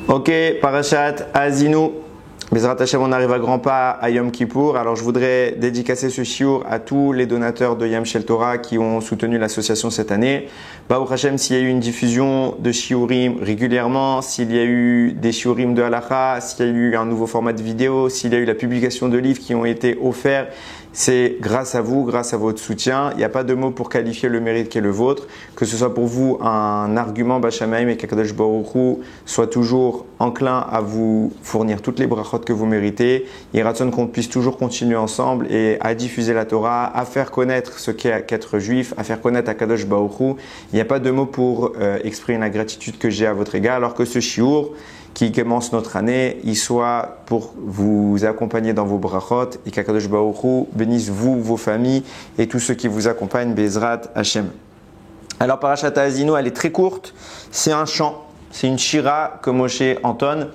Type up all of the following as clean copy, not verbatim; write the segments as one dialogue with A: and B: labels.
A: Ok, Parashat Azinu. Bezrat Hashem, on arrive à grands pas à Yom Kippour. Alors je voudrais dédicacer ce shiur à tous les donateurs de Yam Shel Torah qui ont soutenu l'association cette année. Baruch Hashem, s'il y a eu une diffusion de shiurim régulièrement, s'il y a eu des shiurim de halacha, s'il y a eu un nouveau format de vidéo, s'il y a eu la publication de livres qui ont été offerts, c'est grâce à vous, grâce à votre soutien. Il n'y a pas de mots pour qualifier le mérite qui est le vôtre. Que ce soit pour vous un argument Bashamaim et qu'Akadosh Baruch Hu soit toujours enclin à vous fournir toutes les brachot que vous méritez. Il ratsonne qu'on puisse toujours continuer ensemble et à diffuser la Torah, à faire connaître ce qu'est qu'être juif, à faire connaître Akadosh Baruch Hu. Il n'y a pas de mots pour exprimer la gratitude que j'ai à votre égard, alors que ce shiur qui commence notre année, il soit pour vous accompagner dans vos brachot et qu'Akadosh Baruch Hu bénisse vous, vos familles et tous ceux qui vous accompagnent, Bezrat Hashem. Alors Parashat Azinu, elle est très courte, c'est un chant, c'est une shira que Moshe entonne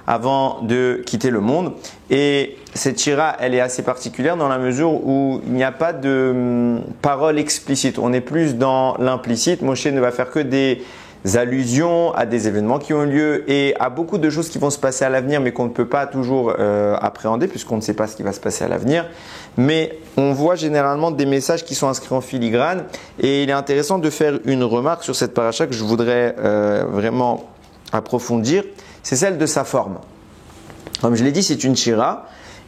A: avant de quitter le monde. Et cette shira, elle est assez particulière dans la mesure où il n'y a pas de parole explicite, on est plus dans l'implicite. Moshe ne va faire que des allusions à des événements qui ont eu lieu et à beaucoup de choses qui vont se passer à l'avenir mais qu'on ne peut pas toujours appréhender puisqu'on ne sait pas ce qui va se passer à l'avenir. Mais on voit généralement des messages qui sont inscrits en filigrane et il est intéressant de faire une remarque sur cette paracha que je voudrais vraiment approfondir, c'est celle de sa forme. Comme je l'ai dit, c'est une shira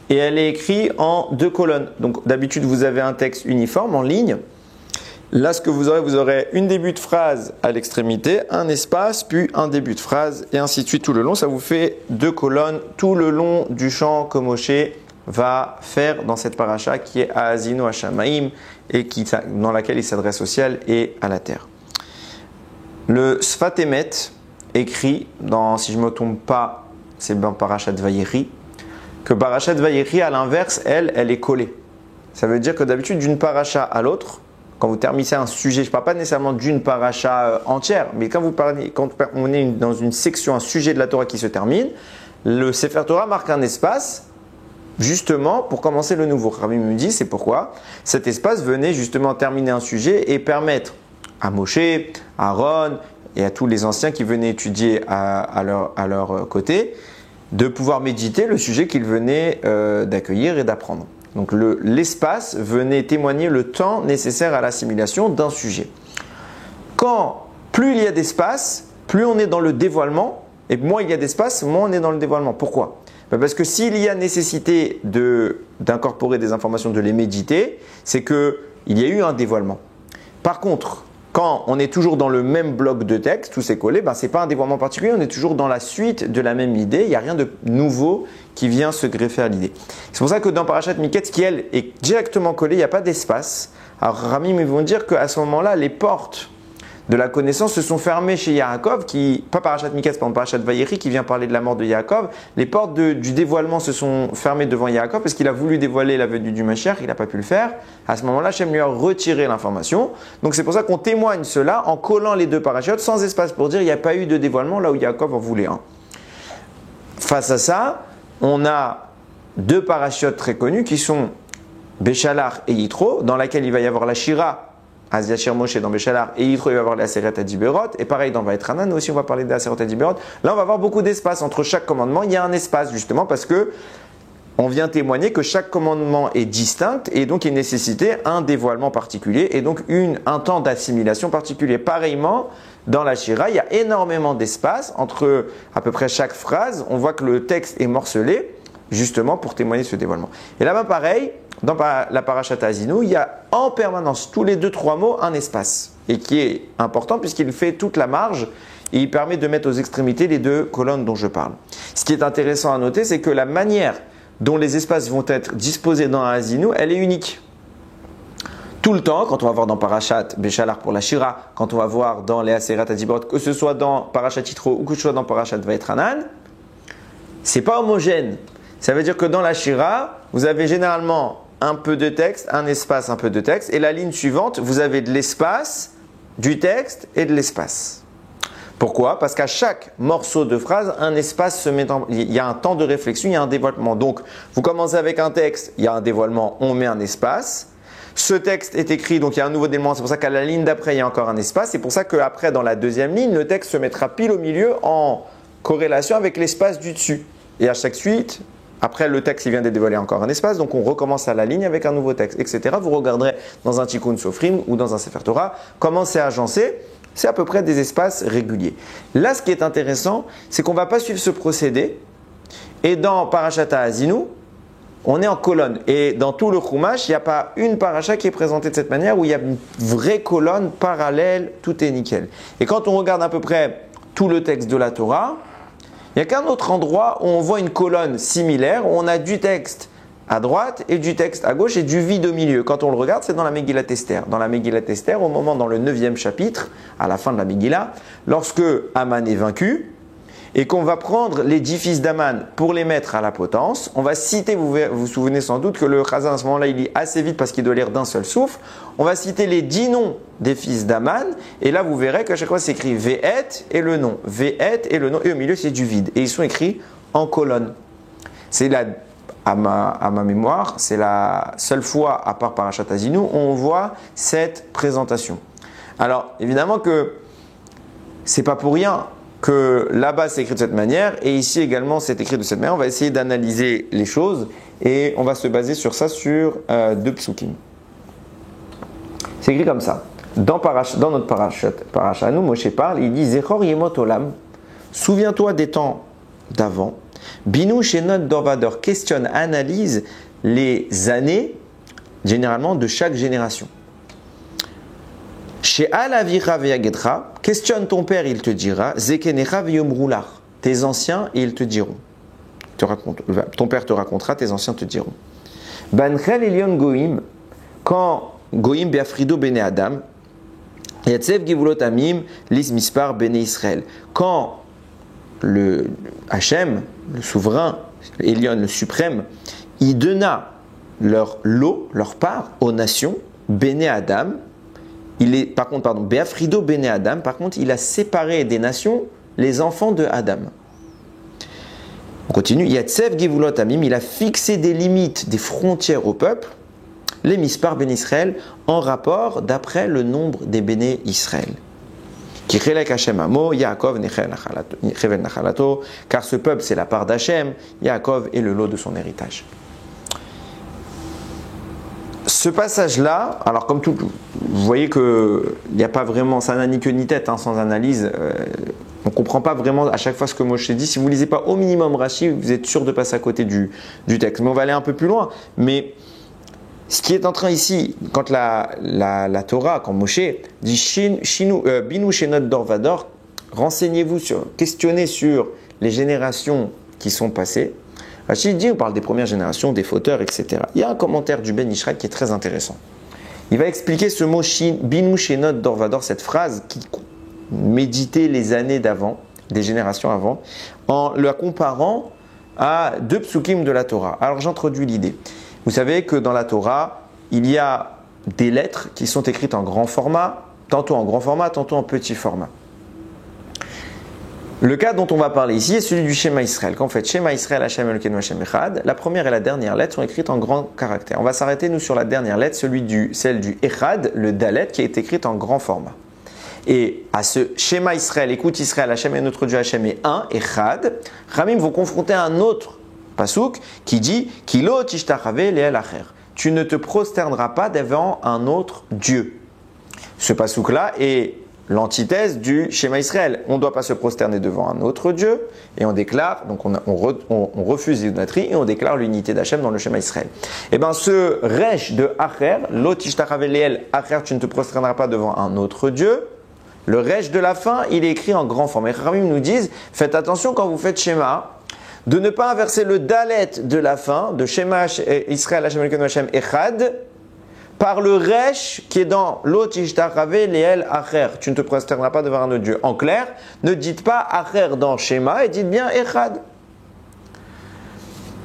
A: et elle est écrite en 2 colonnes. Donc d'habitude vous avez un texte uniforme en ligne. Là, ce que vous aurez une début de phrase à l'extrémité, un espace, puis un début de phrase, et ainsi de suite tout le long. Ça vous fait 2 colonnes tout le long du chant que Moshe va faire dans cette paracha qui est Azinu Hashamaim et dans laquelle il s'adresse au ciel et à la terre. Le Sfat Emet écrit dans, si je ne me trompe pas, c'est dans Parashat Vayeri, que Parashat Vayeri à l'inverse, elle est collée. Ça veut dire que d'habitude d'une paracha à l'autre, quand vous terminez un sujet, je ne parle pas nécessairement d'une paracha entière, mais quand on est dans une section, un sujet de la Torah qui se termine, le Sefer Torah marque un espace justement pour commencer le nouveau. Rabbi me dit, c'est pourquoi cet espace venait justement terminer un sujet et permettre à Moshe, à Aaron et à tous les anciens qui venaient étudier à leur côté de pouvoir méditer le sujet qu'ils venaient d'accueillir et d'apprendre. Donc l'espace venait témoigner le temps nécessaire à l'assimilation d'un sujet. Plus il y a d'espace, plus on est dans le dévoilement, et moins il y a d'espace, moins on est dans le dévoilement. Pourquoi ? Parce que s'il y a nécessité d'incorporer des informations, de les méditer, c'est qu'il y a eu un dévoilement. Par contre, quand on est toujours dans le même bloc de texte, tout s'est collé, ce n'est pas un dévoilement particulier, on est toujours dans la suite de la même idée, il n'y a rien de nouveau qui vient se greffer à l'idée. C'est pour ça que dans Parashat Miketz, qui elle est directement collée, il n'y a pas d'espace. Alors Ramim, ils vont dire qu'à ce moment-là, les portes de la connaissance se sont fermées chez Yaakov, pas Parashat Miketz, par Parashat Vayeri, qui vient parler de la mort de Yaakov. Les portes du dévoilement se sont fermées devant Yaakov parce qu'il a voulu dévoiler la venue du Mashiach, il n'a pas pu le faire. À ce moment-là, Hachem lui a retiré l'information. Donc c'est pour ça qu'on témoigne cela en collant les 2 parachutes sans espace pour dire il n'y a pas eu de dévoilement là où Yaakov en voulait un. Face à ça, on a 2 parachutes très connus qui sont Béchalar et Yitro, dans laquelle il va y avoir la Shira, Az Yashir Moshe dans Béchalar, et Yitro il va y avoir la Aseret Adiberot, et pareil dans Vaetranan, aussi on va parler de la Aseret Adiberot. Là on va avoir beaucoup d'espace entre chaque commandement, il y a un espace justement parce que on vient témoigner que chaque commandement est distinct et donc il nécessitait un dévoilement particulier et donc un temps d'assimilation particulier. Pareillement, dans la Shira, il y a énormément d'espace entre à peu près chaque phrase. On voit que le texte est morcelé justement pour témoigner ce dévoilement. Et là-bas, pareil, dans la Parashat Azinu, il y a en permanence, tous les 2-3 mots, un espace et qui est important puisqu'il fait toute la marge et il permet de mettre aux extrémités les 2 colonnes dont je parle. Ce qui est intéressant à noter, c'est que la manière dont les espaces vont être disposés dans Azinu, elle est unique. Tout le temps, quand on va voir dans Parashat Béchalar pour la Shira, quand on va voir dans les Aseret Adiberot, que ce soit dans Parashat Yitro ou que ce soit dans Parashat Vaetranan, c'est pas homogène. Ça veut dire que dans la Shira, vous avez généralement un peu de texte, un espace, un peu de texte, et la ligne suivante, vous avez de l'espace, du texte et de l'espace. Pourquoi ? Parce qu'à chaque morceau de phrase, un espace se met il y a un temps de réflexion, il y a un dévoilement. Donc, vous commencez avec un texte, il y a un dévoilement, on met un espace. Ce texte est écrit, donc il y a un nouveau dévoilement. C'est pour ça qu'à la ligne d'après, il y a encore un espace. C'est pour ça qu'après, dans la deuxième ligne, le texte se mettra pile au milieu en corrélation avec l'espace du dessus. Et à chaque suite, après le texte il vient de dévoiler encore un espace, donc on recommence à la ligne avec un nouveau texte, etc. Vous regarderez dans un Tikkun Sofrim ou dans un Sefer Torah comment c'est agencé. C'est à peu près des espaces réguliers. Là, ce qui est intéressant, c'est qu'on ne va pas suivre ce procédé. Et dans Parashat Haazinu, on est en colonne. Et dans tout le Chumash, il n'y a pas une paracha qui est présentée de cette manière où il y a une vraie colonne parallèle, tout est nickel. Et quand on regarde à peu près tout le texte de la Torah, il n'y a qu'un autre endroit où on voit une colonne similaire, où on a du texte à droite et du texte à gauche et du vide au milieu. Quand on le regarde, c'est dans la Megillat Esther. Dans la Megillat Esther, au moment dans le 9e chapitre, à la fin de la Megillah, lorsque Haman est vaincu et qu'on va prendre les 10 fils d'Haman pour les mettre à la potence, on va citer, vous vous souvenez sans doute que le Chazan à ce moment-là, il lit assez vite parce qu'il doit lire d'un seul souffle. On va citer les 10 noms des fils d'Haman et là vous verrez qu'à chaque fois c'est écrit Ve'et et le nom. Ve'et et le nom et au milieu c'est du vide. Et ils sont écrits en colonne. C'est la à ma mémoire, c'est la seule fois, à part Parashat Haazinu, où on voit cette présentation. Alors, évidemment que c'est pas pour rien que là-bas c'est écrit de cette manière, et ici également c'est écrit de cette manière. On va essayer d'analyser les choses, et on va se baser sur ça, sur deux psukim. C'est écrit comme ça. Dans notre parasha, nous, Moshe parle, il dit « Zechor yemot olam » souviens-toi des temps d'avant. Binou Shenot Dorvador questionne, analyse les années, généralement de chaque génération. Chez Alavira Veyagedra, questionne ton père, il te dira, Zekenecha Veyomroular, tes anciens, et ils te diront. Ton père te racontera, tes anciens te diront. Banchel Elion Goïm, quand Goïm Beafrido Bene Adam, Yatsev Givulot Amim, Lis Mispar Bene Israël, quand le Hachem, le souverain, Elion, le suprême, il donna leur lot, leur part aux nations, Bene Adam. Beafrido Bene Adam, par contre, il a séparé des nations les enfants de Adam. On continue. Yatsev Givulot Amim, il a fixé des limites, des frontières au peuple, les Mispar Ben Israël, en rapport d'après le nombre des Béné Israël. Car ce peuple c'est la part d'Hachem, Yaakov est le lot de son héritage. Ce passage-là, alors comme tout, vous voyez que il n'y a pas vraiment, ça n'a ni queue ni tête, sans analyse. On ne comprend pas vraiment à chaque fois ce que Moshe dit. Si vous ne lisez pas au minimum Rashi, vous êtes sûr de passer à côté du texte. Mais on va aller un peu plus loin. Mais ce qui est en train ici, quand la Torah, quand Moshe dit Binu Shenot Dorvador, renseignez-vous questionnez sur les générations qui sont passées. Rashi dit, on parle des premières générations, des fauteurs, etc. Il y a un commentaire du Ben Ishraï qui est très intéressant. Il va expliquer ce mot Binu Shenot Dorvador, cette phrase qui méditait les années d'avant, des générations avant, en la comparant à deux psukim de la Torah. Alors j'introduis l'idée. Vous savez que dans la Torah, il y a des lettres qui sont écrites en grand format, tantôt en grand format, tantôt en petit format. Le cas dont on va parler ici est celui du Shema Israël. Quand on fait Shema Israël, Hashem Elokeinu Hashem Echad, la première et la dernière lettre sont écrites en grand caractère. On va s'arrêter nous sur la dernière lettre, celle du Echad, le Dalet, qui est écrite en grand format. Et à ce Shema Israël, écoute Israël, Hashem est notre Dieu, Hashem est un, Echad, Ramim vont confronter un autre pasouk qui dit Kilo tishtachave le'el acher. Tu ne te prosterneras pas devant un autre Dieu. Ce pasouk-là est l'antithèse du Shema Israël. On ne doit pas se prosterner devant un autre Dieu et on déclare, donc on refuse l'idolâtrie et on déclare l'unité d'Hachem dans le Shema Israël. Et bien ce resh de acher, lo tishtachave le'el acher, tu ne te prosterneras pas devant un autre Dieu. Le resh de la fin, il est écrit en grand format. Les Ramim nous disent, faites attention quand vous faites Shema, de ne pas inverser le dalet de la fin, de Shema Israël Hashem Elokeinu Hashem Echad, par le resh qui est dans Lo tishtachave le'el acher. Tu ne te prosterneras pas devant un autre Dieu. En clair, ne dites pas acher dans Shema et dites bien Echad.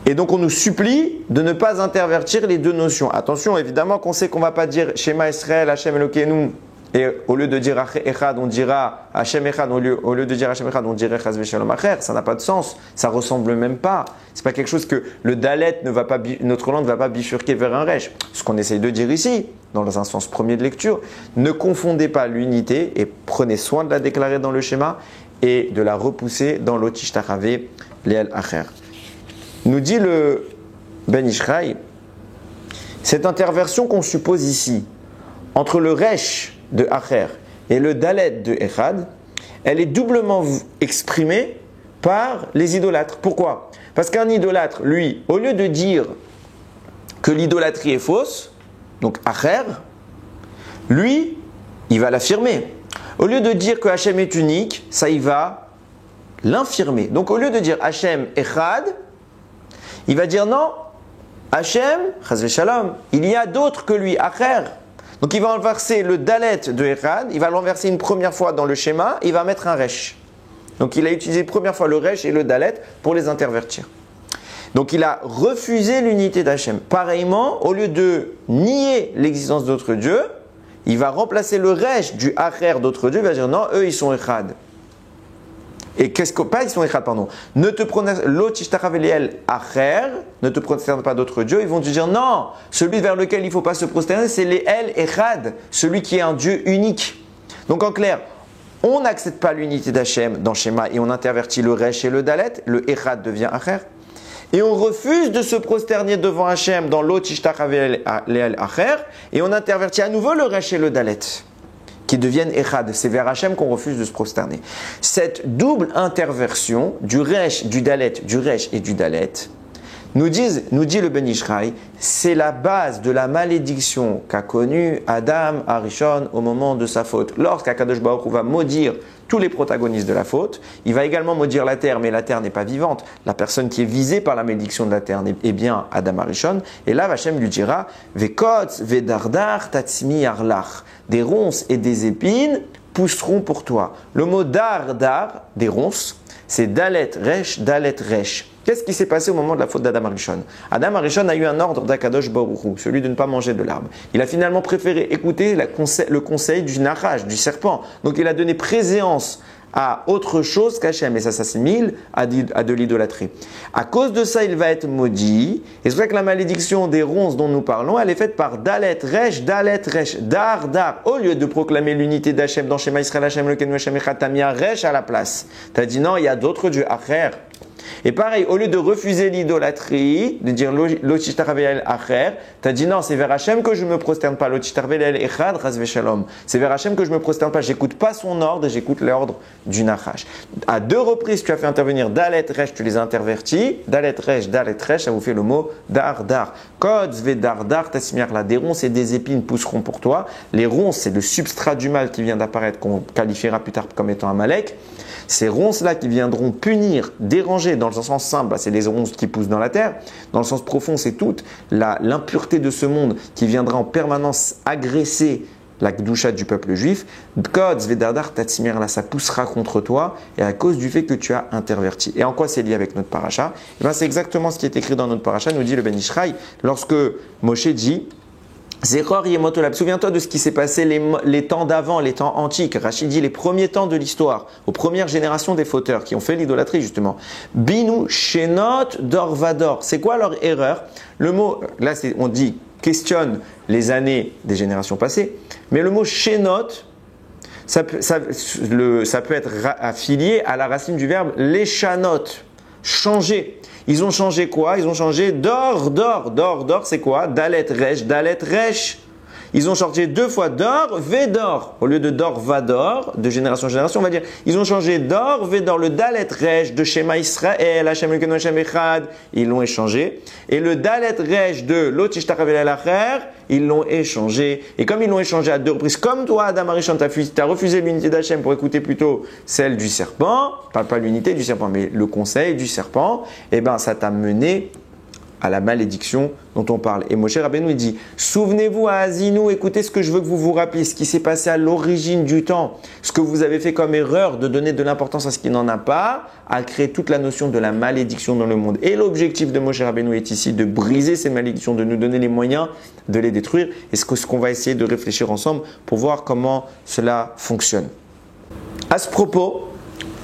A: Et donc on nous supplie de ne pas intervertir les deux notions. Attention, évidemment qu'on sait qu'on ne va pas dire Shema Israël Hashem Elokeinu. Et au lieu de dire Echad, on dira Hashem Echad. Au lieu de dire Hashem Echad, on dirait Chaz v'Shalom Acher. Ça n'a pas de sens. Ça ressemble même pas. C'est pas quelque chose que le Dalet notre langue ne va pas bifurquer vers un Resh. Ce qu'on essaye de dire ici, dans un sens premier de lecture, ne confondez pas l'unité et prenez soin de la déclarer dans le schéma. et de la repousser dans l'Otishtarave Léal Acher. Nous dit le Ben Ishraï, cette interversion qu'on suppose ici, entre le Resh de Acher et le Dalet de Echad, elle est doublement exprimée par les idolâtres. Pourquoi? Parce qu'un idolâtre, lui, au lieu de dire que l'idolâtrie est fausse, donc Acher, lui, il va l'affirmer. Au lieu de dire que Hachem est unique, ça il va l'infirmer. Donc au lieu de dire Hachem Echad, il va dire non, Hachem, Chazve Shalom, il y a d'autres que lui, Acher. Donc il va renverser le Dalet de Echad, il va le renverser une première fois dans le schéma, il va mettre un Resh. Donc il a utilisé une première fois le Resh et le Dalet pour les intervertir. Donc il a refusé l'unité d'Hachem. Pareillement, au lieu de nier l'existence d'autres dieux, il va remplacer le Resh du Acher d'autres dieux, il va dire non, eux ils sont Echad. Et qu'est-ce que, pas ils sont Echad, pardon. Ne te prosterne pas d'autres dieux. Ils vont te dire non, celui vers lequel il ne faut pas se prosterner, c'est les El Echad, celui qui est un Dieu unique. Donc en clair, on n'accepte pas l'unité d'Hachem dans Shema et on intervertit le Resh et le Dalet, le Echad devient Acher. Et on refuse de se prosterner devant Hachem dans l'Otishtarave Léal Acher et on intervertit à nouveau le Resh et le Dalet, qui deviennent Echad. C'est vers Hachem qu'on refuse de se prosterner. Cette double interversion du Resh, du Dalet, du Resh et du Dalet, nous dit le Ben Ishraï, c'est la base de la malédiction qu'a connue Adam Arishon au moment de sa faute. Lorsqu'Akadosh Baruch Hu va maudire tous les protagonistes de la faute, il va également maudire la terre, mais la terre n'est pas vivante. La personne qui est visée par la malédiction de la terre est bien Adam Arishon. Et là, Hachem lui dira Vekotz vedardar tatsmi arlach. Des ronces et des épines pousseront pour toi. Le mot dardar, des ronces, c'est Dalet Resh, Dalet Resh. Qu'est-ce qui s'est passé au moment de la faute d'Adam Arishon? Adam Arishon a eu un ordre d'Akadosh Baruch Hu, celui de ne pas manger de l'arbre. Il a finalement préféré écouter le conseil du Nachash, du serpent. Donc il a donné préséance à autre chose qu'Hachem, et ça s'assimile à de l'idolâtrie. À cause de ça, il va être maudit. Et c'est pour ça que la malédiction des ronces dont nous parlons, elle est faite par Dalet Resh, Dar, Dar. Au lieu de proclamer l'unité d'Hachem dans Shema Israël, Hachem, Elokeinu, Hachem Echad, t'as mis un Resh à la place. T'as dit non, il y a d'autres dieux, Acher. Et pareil, au lieu de refuser l'idolâtrie, de dire l'Otishtarave Léal Acher, tu as dit non, c'est vers Hachem que je ne me prosterne pas, l'Otishtarave Léal Echad, Chazve Shalom. C'est vers Hachem que je ne me prosterne pas, j'écoute pas son ordre, j'écoute l'ordre du Nachash. À deux reprises, tu as fait intervenir Dalet Resh, tu les as intervertis, Dalet Resh, ça vous fait le mot Dar, Dar. Kod Zve Dar, Dar, Tassimir, là, des ronces et des épines pousseront pour toi. Les ronces, c'est le substrat du mal qui vient d'apparaître, qu'on qualifiera plus tard comme étant Amalek. Ces ronces-là qui viendront punir, déranger, dans le sens simple, c'est les ronces qui poussent dans la terre. Dans le sens profond, c'est toute l'impureté de ce monde qui viendra en permanence agresser la Gdusha du peuple juif. Kod Zvedardar Tatsimir, là, ça poussera contre toi et à cause du fait que tu as interverti. Et en quoi c'est lié avec notre paracha? C'est exactement ce qui est écrit dans notre paracha, nous dit le Ben Ishraï, lorsque Moshe dit Zechor Yemotolab, souviens-toi de ce qui s'est passé les temps d'avant, les temps antiques. Rachid dit les premiers temps de l'histoire, aux premières générations des fauteurs qui ont fait l'idolâtrie justement. Binu Shenot Dorvador. C'est quoi leur erreur? Le mot, là on dit questionne les années des générations passées, mais le mot Shenot, ça peut être affilié à la racine du verbe leshanot, changer. Ils ont changé quoi? Ils ont changé d'or, c'est quoi? Dalet Resh. Ils ont changé deux fois d'or, Védor. Au lieu de d'or, Vador, de génération en génération, on va dire, ils ont changé d'or, Védor, le Dalet Resh de Shema Israël, Hachem Elokeinu Hachem Echad, ils l'ont échangé. Et le Dalet Resh de l'Otishtarave Léal Acher, ils l'ont échangé. Et comme ils l'ont échangé à deux reprises, comme toi, Adam Arishon, tu as refusé l'unité d'Hachem pour écouter plutôt celle du serpent, pas l'unité du serpent, mais le conseil du serpent, et ben ça t'a mené à la malédiction dont on parle. Et Moshe Rabbeinu il dit, souvenez-vous à Azinu, écoutez ce que je veux que vous vous rappeliez, ce qui s'est passé à l'origine du temps, ce que vous avez fait comme erreur de donner de l'importance à ce qui n'en a pas, a créé toute la notion de la malédiction dans le monde. Et l'objectif de Moshe Rabbeinu est ici de briser ces malédictions, de nous donner les moyens de les détruire. Et ce qu'on va essayer de réfléchir ensemble pour voir comment cela fonctionne. À ce propos,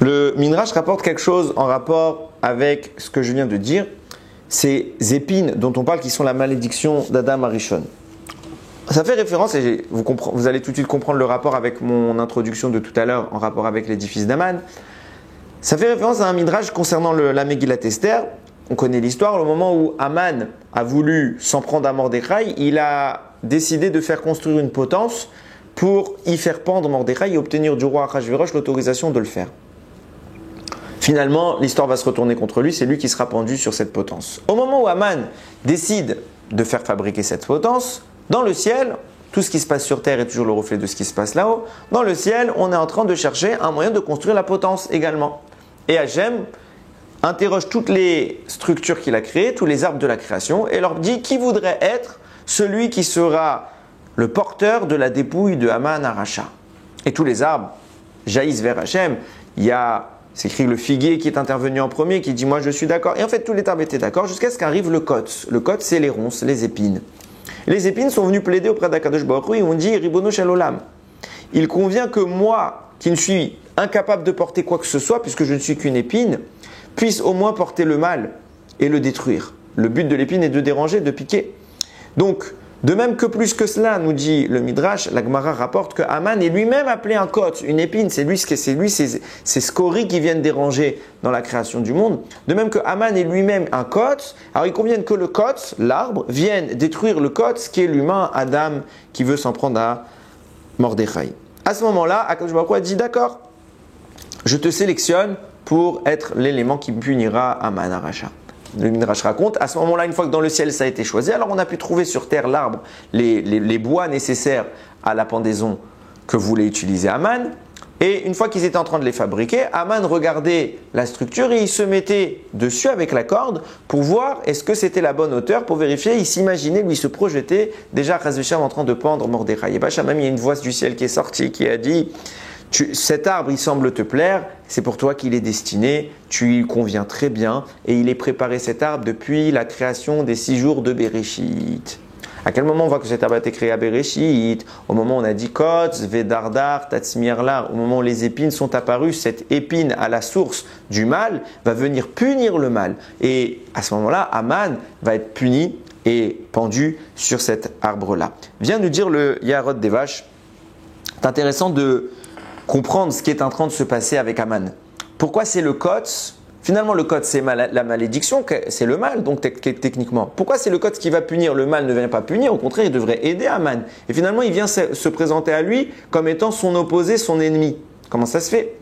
A: le Midrash rapporte quelque chose en rapport avec ce que je viens de dire. Ces épines dont on parle qui sont la malédiction d'Adam Arishon. Ça fait référence, et vous allez tout de suite comprendre le rapport avec mon introduction de tout à l'heure en rapport avec l'édifice d'Aman. Ça fait référence à un midrash concernant la Megillat Esther. On connaît l'histoire. Au moment où Haman a voulu s'en prendre à Mordechai, il a décidé de faire construire une potence pour y faire pendre Mordechai et obtenir du roi Achashverosh l'autorisation de le faire. Finalement, l'histoire va se retourner contre lui, c'est lui qui sera pendu sur cette potence. Au moment où Haman décide de faire fabriquer cette potence, dans le ciel, tout ce qui se passe sur terre est toujours le reflet de ce qui se passe là-haut. Dans le ciel, on est en train de chercher un moyen de construire la potence également. Et Hachem interroge toutes les structures qu'il a créées, tous les arbres de la création, et leur dit qui voudrait être celui qui sera le porteur de la dépouille de Haman Aracha. Et tous les arbres jaillissent vers Hachem. Il y a, c'est écrit le figuier qui est intervenu en premier, qui dit moi je suis d'accord. Et en fait tous les arbres étaient d'accord jusqu'à ce qu'arrive le kotz. Le kotz c'est les ronces, les épines. Et les épines sont venues plaider auprès d'Akadosh Baruch Hu et on dit Ribono Shel Olam. Il convient que moi, qui ne suis incapable de porter quoi que ce soit, puisque je ne suis qu'une épine, puisse au moins porter le mal et le détruire. Le but de l'épine est de déranger, de piquer. Donc, de même que plus que cela, nous dit le Midrash, la Gemara rapporte que Haman est lui-même appelé un kotz, une épine, c'est ces scories qui viennent déranger dans la création du monde. De même que Haman est lui-même un kotz, alors il convient que le kotz, l'arbre, vienne détruire le kotz qui est l'humain, Adam, qui veut s'en prendre à Mordechai. À ce moment-là, Akadosh Baruch Hu a dit d'accord, je te sélectionne pour être l'élément qui punira Haman Aracha. Le Midrash raconte, à ce moment-là, une fois que dans le ciel ça a été choisi, alors on a pu trouver sur terre l'arbre, les bois nécessaires à la pendaison que voulait utiliser Haman. Et une fois qu'ils étaient en train de les fabriquer, Haman regardait la structure et il se mettait dessus avec la corde pour voir est-ce que c'était la bonne hauteur, pour vérifier. Il s'imaginait, lui, se projetait déjà Chas v'Shalom en train de pendre Mordechai. Et Bachamam, il y a une voix du ciel qui est sortie qui a dit cet arbre, il semble te plaire, c'est pour toi qu'il est destiné, tu y conviens très bien, et il est préparé cet arbre depuis la création des 6 jours de Bereshit. À quel moment on voit que cet arbre a été créé à Bereshit? Au moment où on a dit Kotz, Vedardar, Tatsmirlar, au moment où les épines sont apparues, cette épine à la source du mal va venir punir le mal. Et à ce moment-là, Haman va être puni et pendu sur cet arbre-là. Vient nous dire le Yarod des Vaches. C'est intéressant de comprendre ce qui est en train de se passer avec Haman. Pourquoi c'est le Kotz? Finalement, le Kotz, c'est la malédiction, c'est le mal, donc techniquement. Pourquoi c'est le Kotz qui va punir? Le mal ne vient pas punir, au contraire, il devrait aider Haman. Et finalement, il vient se présenter à lui comme étant son opposé, son ennemi. Comment ça se fait?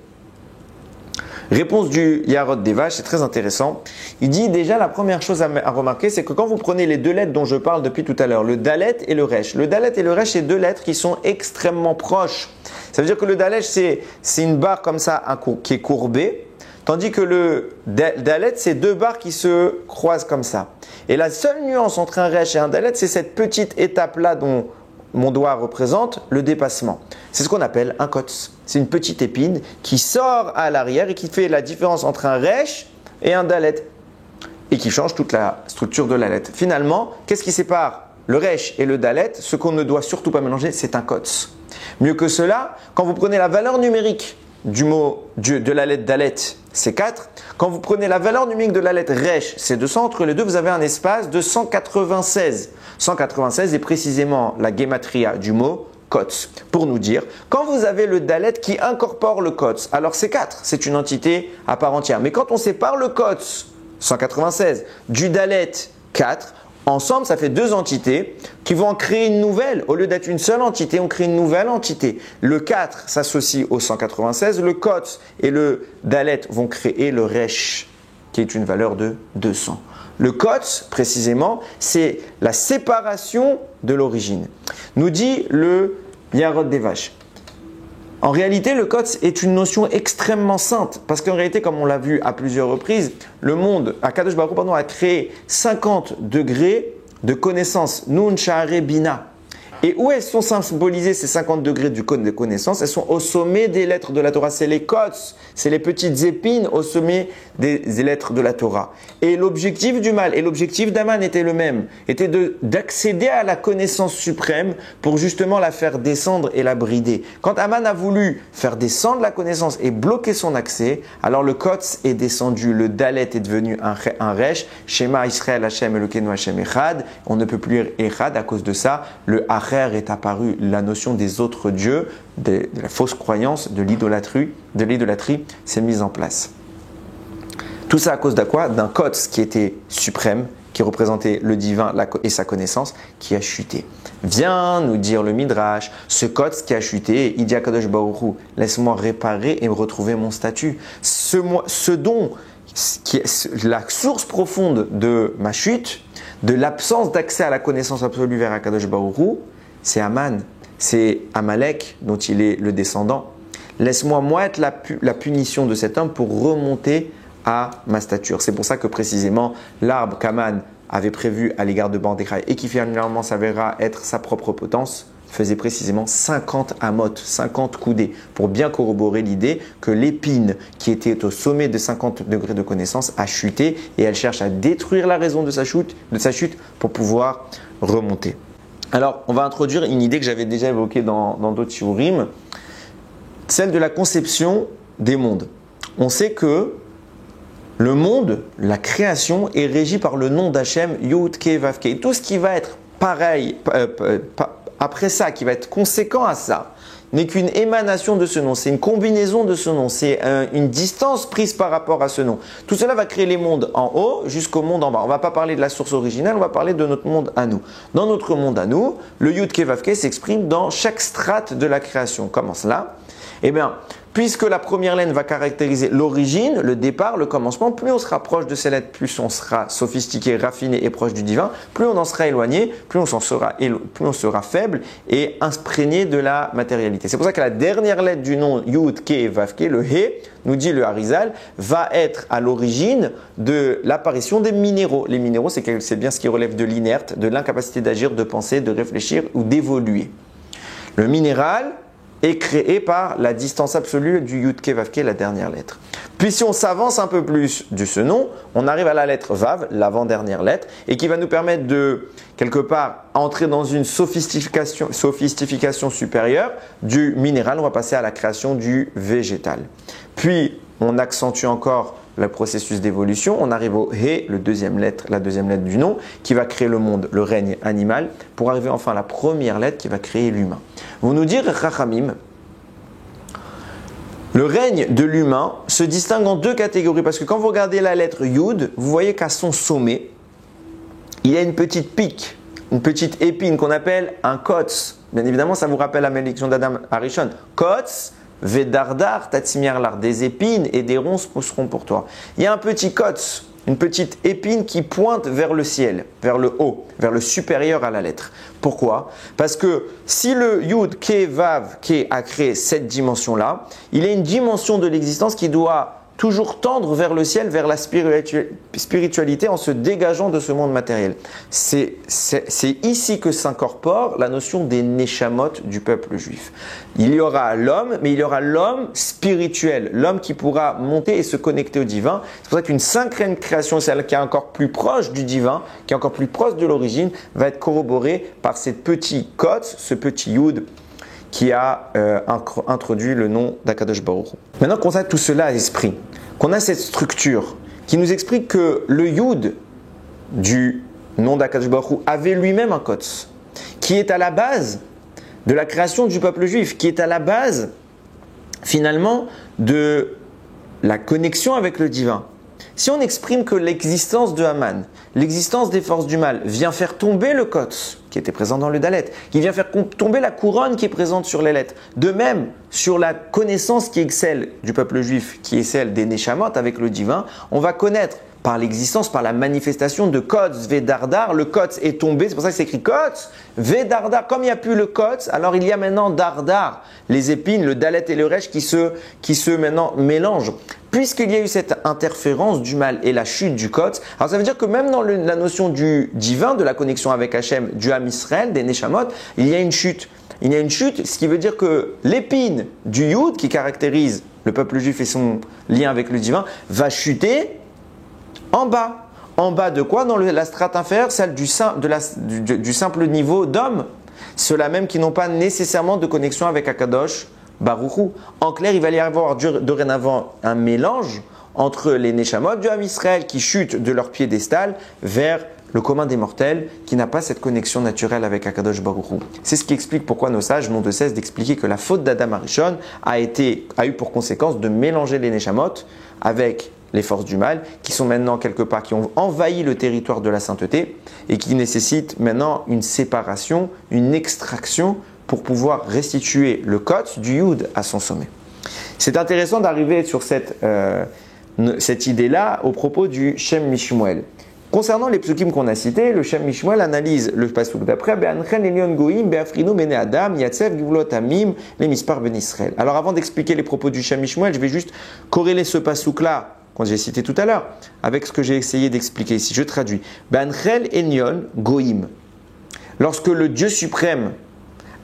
A: Réponse du Yarod des Vaches, c'est très intéressant. Il dit déjà la première chose à remarquer, c'est que quand vous prenez les deux lettres dont je parle depuis tout à l'heure, le Dalet et le Resh. Le Dalet et le Resh, c'est deux lettres qui sont extrêmement proches. Ça veut dire que le Dalet, c'est une barre comme ça qui est courbée, tandis que le Dalet, c'est deux barres qui se croisent comme ça. Et la seule nuance entre un Resh et un Dalet, c'est cette petite étape-là dont mon doigt représente le dépassement. C'est ce qu'on appelle un kotz. C'est une petite épine qui sort à l'arrière et qui fait la différence entre un resh et un dalet et qui change toute la structure de la lettre. Finalement, qu'est-ce qui sépare le resh et le dalet? Ce qu'on ne doit surtout pas mélanger, c'est un kotz. Mieux que cela, quand vous prenez la valeur numérique du mot de la lettre dalet, c'est 4. Quand vous prenez la valeur numérique de la lettre resh, c'est 200. Entre les deux, vous avez un espace de 196. 196 est précisément la gematria du mot kotz. Pour nous dire, quand vous avez le dalet qui incorpore le kotz, alors c'est 4, c'est une entité à part entière. Mais quand on sépare le kotz, 196, du dalet, 4, ensemble, ça fait deux entités qui vont en créer une nouvelle. Au lieu d'être une seule entité, on crée une nouvelle entité. Le 4 s'associe au 196, le kotz et le dalet vont créer le resh, qui est une valeur de 200. Le kotz, précisément, c'est la séparation de l'origine. Nous dit le Yarod des Vaches. En réalité, le kotz est une notion extrêmement sainte, parce qu'en réalité, comme on l'a vu à plusieurs reprises, le monde, Akadosh Baruch Hu, a créé 50 degrés de connaissance, Nun Sha'are Bina. Et où elles sont symbolisées ces 50 degrés de connaissance? Elles sont au sommet des lettres de la Torah. C'est les kotz, c'est les petites épines au sommet des lettres de la Torah. Et l'objectif du mal et l'objectif d'Haman était le même, était d'accéder à la connaissance suprême pour justement la faire descendre et la brider. Quand Haman a voulu faire descendre la connaissance et bloquer son accès, alors le kotz est descendu, le dalet est devenu un resh, Shema Israël Hashem Elokeinu Hashem Echad, on ne peut plus lire Echad à cause de ça, le est apparu, la notion des autres dieux, de la fausse croyance, de l'idolâtrie s'est mise en place. Tout ça à cause de quoi? D'un Kotz qui était suprême, qui représentait le divin et sa connaissance, qui a chuté. Vient nous dire le Midrash, ce Kotz qui a chuté, il dit à Kadosh Baruch Hu, laisse-moi réparer et me retrouver mon statut. Ce don, qui est la source profonde de ma chute, de l'absence d'accès à la connaissance absolue vers Akadosh Baruch Hu, c'est Aman, c'est Amalek dont il est le descendant. Laisse-moi être la punition de cet homme pour remonter à ma stature. C'est pour ça que précisément l'arbre qu'Aman avait prévu à l'égard de Mordechai et qui finalement s'avérera être sa propre potence, faisait précisément 50 amotes, 50 coudées, pour bien corroborer l'idée que l'épine qui était au sommet de 50 degrés de connaissance a chuté et elle cherche à détruire la raison de sa chute pour pouvoir remonter. Alors, on va introduire une idée que j'avais déjà évoquée dans d'autres shiurim, celle de la conception des mondes. On sait que le monde, la création, est régi par le nom d'Hachem, Yud Ke Vav Ke. Tout ce qui va être pareil, après ça, qui va être conséquent à ça, n'est qu'une émanation de ce nom, c'est une combinaison de ce nom, c'est une distance prise par rapport à ce nom. Tout cela va créer les mondes en haut jusqu'au monde en bas. On ne va pas parler de la source originale, on va parler de notre monde à nous. Dans notre monde à nous, le Yud Ke Vav Ke s'exprime dans chaque strate de la création. Comment cela? Eh bien, puisque la première lettre va caractériser l'origine, le départ, le commencement, plus on se rapproche de ces lettres, plus on sera sophistiqué, raffiné et proche du divin, plus on en sera éloigné, plus on sera faible et imprégné de la matérialité. C'est pour ça que la dernière lettre du nom Yud Ke Vav Ke, le He, nous dit le Harizal, va être à l'origine de l'apparition des minéraux. Les minéraux, c'est bien ce qui relève de l'inerte, de l'incapacité d'agir, de penser, de réfléchir ou d'évoluer. Le minéral est créé par la distance absolue du Yud Ke Vav Ke, la dernière lettre. Puis si on s'avance un peu plus de ce nom, on arrive à la lettre Vav, l'avant-dernière lettre, et qui va nous permettre de, quelque part, entrer dans une sophistication supérieure du minéral. On va passer à la création du végétal. Puis, on accentue encore le processus d'évolution. On arrive au He, la deuxième lettre du nom, qui va créer le monde, le règne animal, pour arriver enfin à la première lettre qui va créer l'humain. Vous nous dire, Rachamim, le règne de l'humain se distingue en deux catégories, parce que quand vous regardez la lettre Yud, vous voyez qu'à son sommet, il y a une petite pique, une petite épine qu'on appelle un kotz. Bien évidemment, ça vous rappelle la malédiction d'Adam Arishon. Kotz, Vedardar, Tatsimiarlar, des épines et des ronces pousseront pour toi. Il y a un petit kotz, une petite épine qui pointe vers le ciel, vers le haut, vers le supérieur à la lettre. Pourquoi? Parce que si le Yud Ke Vav Ke a créé cette dimension-là, il y a une dimension de l'existence qui doit toujours tendre vers le ciel, vers la spiritualité en se dégageant de ce monde matériel. C'est ici que s'incorpore la notion des Neshamot du peuple juif. Il y aura l'homme, mais il y aura l'homme spirituel, l'homme qui pourra monter et se connecter au divin. C'est pour ça qu'une cinquième création, celle qui est encore plus proche du divin, qui est encore plus proche de l'origine, va être corroborée par cette petite cote, ce petit Yud, qui a introduit le nom d'Akadosh Baruch Hu. Maintenant qu'on a tout cela à l'esprit, qu'on a cette structure qui nous explique que le Yud du nom d'Akadosh Baruch Hu avait lui-même un Kotz, qui est à la base de la création du peuple juif, qui est à la base finalement de la connexion avec le divin. Si on exprime que l'existence de Haman, l'existence des forces du mal vient faire tomber le Kotz qui était présent dans le Dalet, qui vient faire tomber la couronne qui est présente sur les lettres, de même sur la connaissance qui est celle du peuple juif, qui est celle des Neshamot avec le divin, on va connaître par l'existence, par la manifestation de Kotz Vedardar. Le Kotz est tombé, c'est pour ça que c'est écrit Kotz Vedardar. Comme il n'y a plus le Kotz, alors il y a maintenant Dardar, les épines, le Dalet et le Resh qui se maintenant mélangent. Puisqu'il y a eu cette interférence du mal et la chute du Kotz, alors ça veut dire que même dans la notion du divin, de la connexion avec Hachem, du Ham Israël, des Neshamot, il y a une chute. Il y a une chute, ce qui veut dire que l'épine du Yud, qui caractérise le peuple juif et son lien avec le divin, va chuter en bas. En bas de quoi? Dans la strate inférieure, celle du simple niveau d'homme. Ceux-là même qui n'ont pas nécessairement de connexion avec Akadosh Baruch Hu. En clair, il va y avoir dorénavant un mélange entre les Neshamot du Ham Israël qui chutent de leur piédestal vers le commun des mortels qui n'a pas cette connexion naturelle avec Akadosh Baruch Hu. C'est ce qui explique pourquoi nos sages n'ont de cesse d'expliquer que la faute d'Adam Arishon a eu pour conséquence de mélanger les Neshamot avec les forces du mal, qui sont maintenant quelque part, qui ont envahi le territoire de la sainteté et qui nécessitent maintenant une séparation, une extraction pour pouvoir restituer le Kotz du Yud à son sommet. C'est intéressant d'arriver sur cette idée-là au propos du Shem Mishmuel. Concernant les psukim qu'on a cités, le Shem Mishmuel analyse le pasuk d'après. Alors avant d'expliquer les propos du Shem Mishmuel, je vais juste corréler ce pasuk-là, qu'on j'ai cité tout à l'heure, avec ce que j'ai essayé d'expliquer ici. Je traduis. Be'anchel Enyon Goïm. Lorsque le Dieu suprême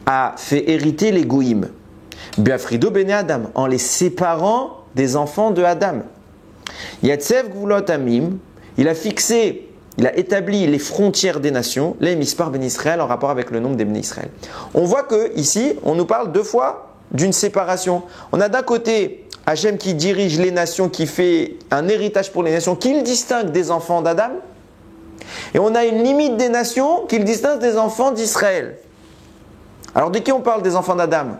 A: a fait hériter les Goïm, Be'afrido bene Adam, en les séparant des enfants de Adam. Yatsev Gvulot Amim, il a établi les frontières des nations, les Mispar Ben Israël, en rapport avec le nombre des Ben Israël. On voit que ici, on nous parle deux fois d'une séparation. On a d'un côté Hachem qui dirige les nations, qui fait un héritage pour les nations, qu'il distingue des enfants d'Adam. Et on a une limite des nations qu'il distingue des enfants d'Israël. Alors de qui on parle des enfants d'Adam?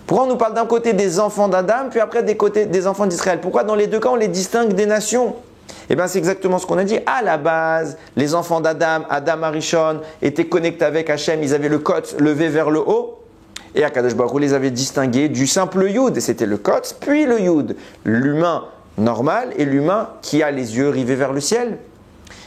A: Pourquoi on nous parle d'un côté des enfants d'Adam, puis après des enfants d'Israël? Pourquoi dans les deux cas on les distingue des nations? Eh bien c'est exactement ce qu'on a dit. À la base, les enfants d'Adam, Adam Arishon, étaient connectés avec Hachem, ils avaient le Kotz levé vers le haut. Et Akadosh Baruch Hu les avait distingués du simple Yud. C'était le Kotz, puis le Yud. L'humain normal et l'humain qui a les yeux rivés vers le ciel.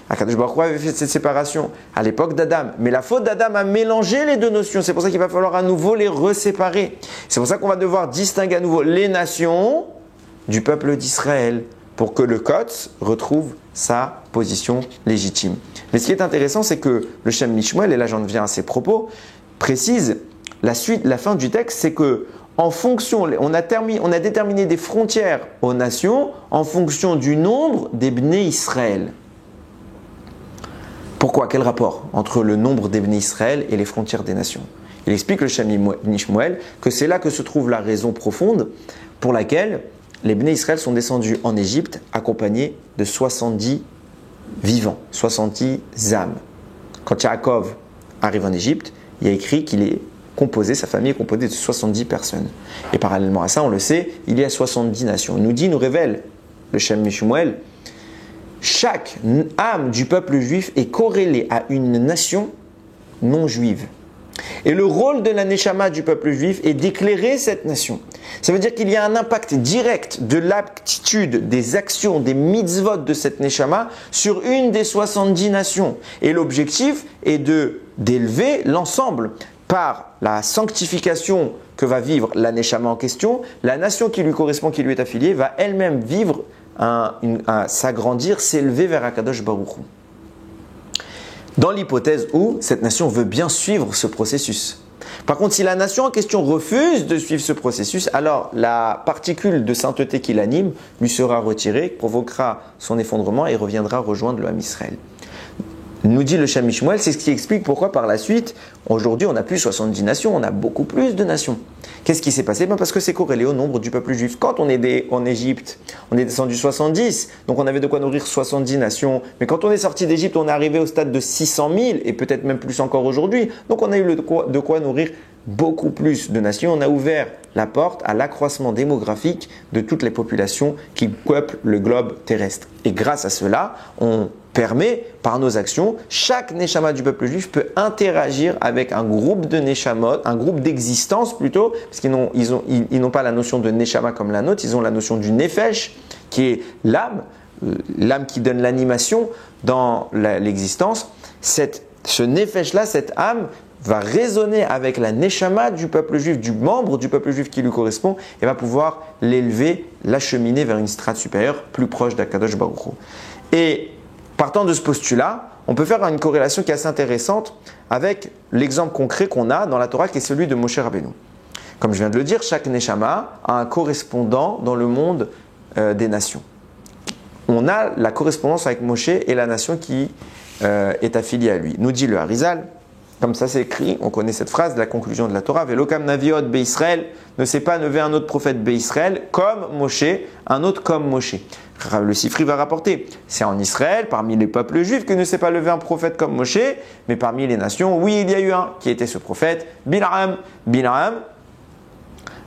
A: Akadosh Baruch Hu avait fait cette séparation à l'époque d'Adam. Mais la faute d'Adam a mélangé les deux notions. C'est pour ça qu'il va falloir à nouveau les reséparer. C'est pour ça qu'on va devoir distinguer à nouveau les nations du peuple d'Israël pour que le Kotz retrouve sa position légitime. Mais ce qui est intéressant, c'est que le Shem Mishmuel, et là j'en viens à ses propos, précise la fin du texte, c'est que en fonction, on a déterminé des frontières aux nations en fonction du nombre des Bnei Israël. Pourquoi? Quel rapport entre le nombre des Bnei Israël et les frontières des nations? Il explique le Shem Mishmuel que c'est là que se trouve la raison profonde pour laquelle les Bnei Israël sont descendus en Égypte accompagnés de 70 vivants, 70 âmes. Quand Yaakov arrive en Égypte, il y a écrit sa famille est composée de 70 personnes. Et parallèlement à ça, on le sait, il y a 70 nations. Il nous révèle le Shem Mishmuel, chaque âme du peuple juif est corrélée à une nation non juive. Et le rôle de la Neshama du peuple juif est d'éclairer cette nation. Ça veut dire qu'il y a un impact direct de l'aptitude, des actions, des mitzvot de cette Neshama sur une des 70 nations. Et l'objectif est d'élever l'ensemble par la sanctification que va vivre la Neshama en question. La nation qui lui correspond, qui lui est affiliée, va elle-même vivre, s'agrandir, s'élever vers Akadosh Baruch Hu. Dans l'hypothèse où cette nation veut bien suivre ce processus. Par contre, si la nation en question refuse de suivre ce processus, alors la particule de sainteté qui l'anime lui sera retirée, provoquera son effondrement et reviendra rejoindre le Ham Israël. Nous dit le Shem Mishmuel, c'est ce qui explique pourquoi par la suite, aujourd'hui on n'a plus 70 nations, on a beaucoup plus de nations. Qu'est-ce qui s'est passé? Parce que c'est corrélé au nombre du peuple juif. Quand on est en Égypte, on est descendu 70, donc on avait de quoi nourrir 70 nations. Mais quand on est sorti d'Égypte, on est arrivé au stade de 600 000 et peut-être même plus encore aujourd'hui. Donc on a eu de quoi nourrir beaucoup plus de nations. On a ouvert la porte à l'accroissement démographique de toutes les populations qui peuplent le globe terrestre. Et grâce à cela, on permet, par nos actions, chaque Neshama du peuple juif peut interagir avec un groupe de Neshamot, un groupe d'existence plutôt, parce qu'ils n'ont pas la notion de Neshama comme la nôtre, ils ont la notion du Nefesh, qui est l'âme qui donne l'animation dans l'existence. Ce Nefesh-là, cette âme, va résonner avec la Neshama du peuple juif, du membre du peuple juif qui lui correspond, et va pouvoir l'élever, l'acheminer vers une strate supérieure, plus proche d'Akadosh Baruch Hu. Et partant de ce postulat, on peut faire une corrélation qui est assez intéressante avec l'exemple concret qu'on a dans la Torah, qui est celui de Moshe Rabbeinu. Comme je viens de le dire, chaque Neshama a un correspondant dans le monde des nations. On a la correspondance avec Moshe et la nation qui est affiliée à lui. Nous dit le Harizal, comme ça c'est écrit, on connaît cette phrase de la conclusion de la Torah, Velokam Naviot Be-Israël, ne s'est pas levé un autre prophète Be-Israël comme Moshe, un autre comme Moshe. Le Sifri va rapporter, c'est en Israël, parmi les peuples juifs, que ne s'est pas levé un prophète comme Moshe, mais parmi les nations, oui, il y a eu un qui était ce prophète, Bil'am. Bil'am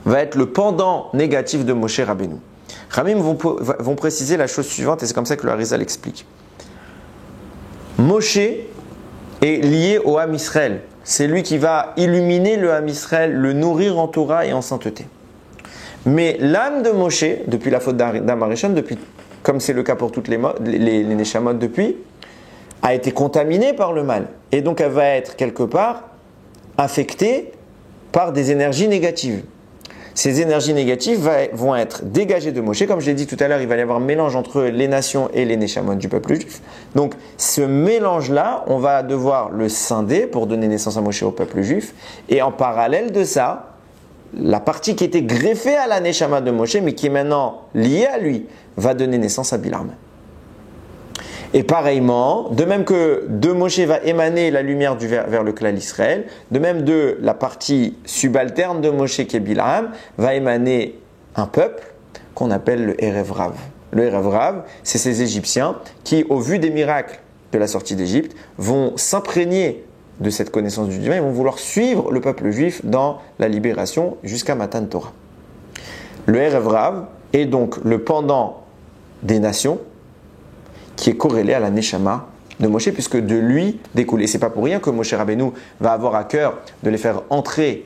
A: va être le pendant négatif de Moshe Rabbeinu. Ramim vont préciser la chose suivante, et c'est comme ça que le Harizal explique. Moshe est lié au Ham Israël. C'est lui qui va illuminer le Ham Israël, le nourrir en Torah et en sainteté. Mais l'âme de Moshe, depuis la faute d'Adam Arishon, comme c'est le cas pour toutes les Neshamot depuis, a été contaminée par le mal. Et donc elle va être quelque part affectée par des énergies négatives. Ces énergies négatives vont être dégagées de Moshe. Comme je l'ai dit tout à l'heure, il va y avoir un mélange entre les nations et les Neshamot du peuple juif. Donc ce mélange-là, on va devoir le scinder pour donner naissance à Moshe au peuple juif. Et en parallèle de ça, la partie qui était greffée à la Neshama de Moshe, mais qui est maintenant liée à lui, va donner naissance à Bilam. Et pareillement, de même que de Moshe va émaner la lumière vers le clan d'Israël, de même de la partie subalterne de Moshe qui est Bilam, va émaner un peuple qu'on appelle le Erev Rav. Le Erev Rav, c'est ces Égyptiens qui, au vu des miracles de la sortie d'Égypte, vont s'imprégner de cette connaissance du divin, ils vont vouloir suivre le peuple juif dans la libération jusqu'à Matan Torah. Le Erev Rav est donc le pendant des nations qui est corrélé à la Neshama de Moshe, puisque de lui découle. Et c'est pas pour rien que Moshe Rabbeinu va avoir à cœur de les faire entrer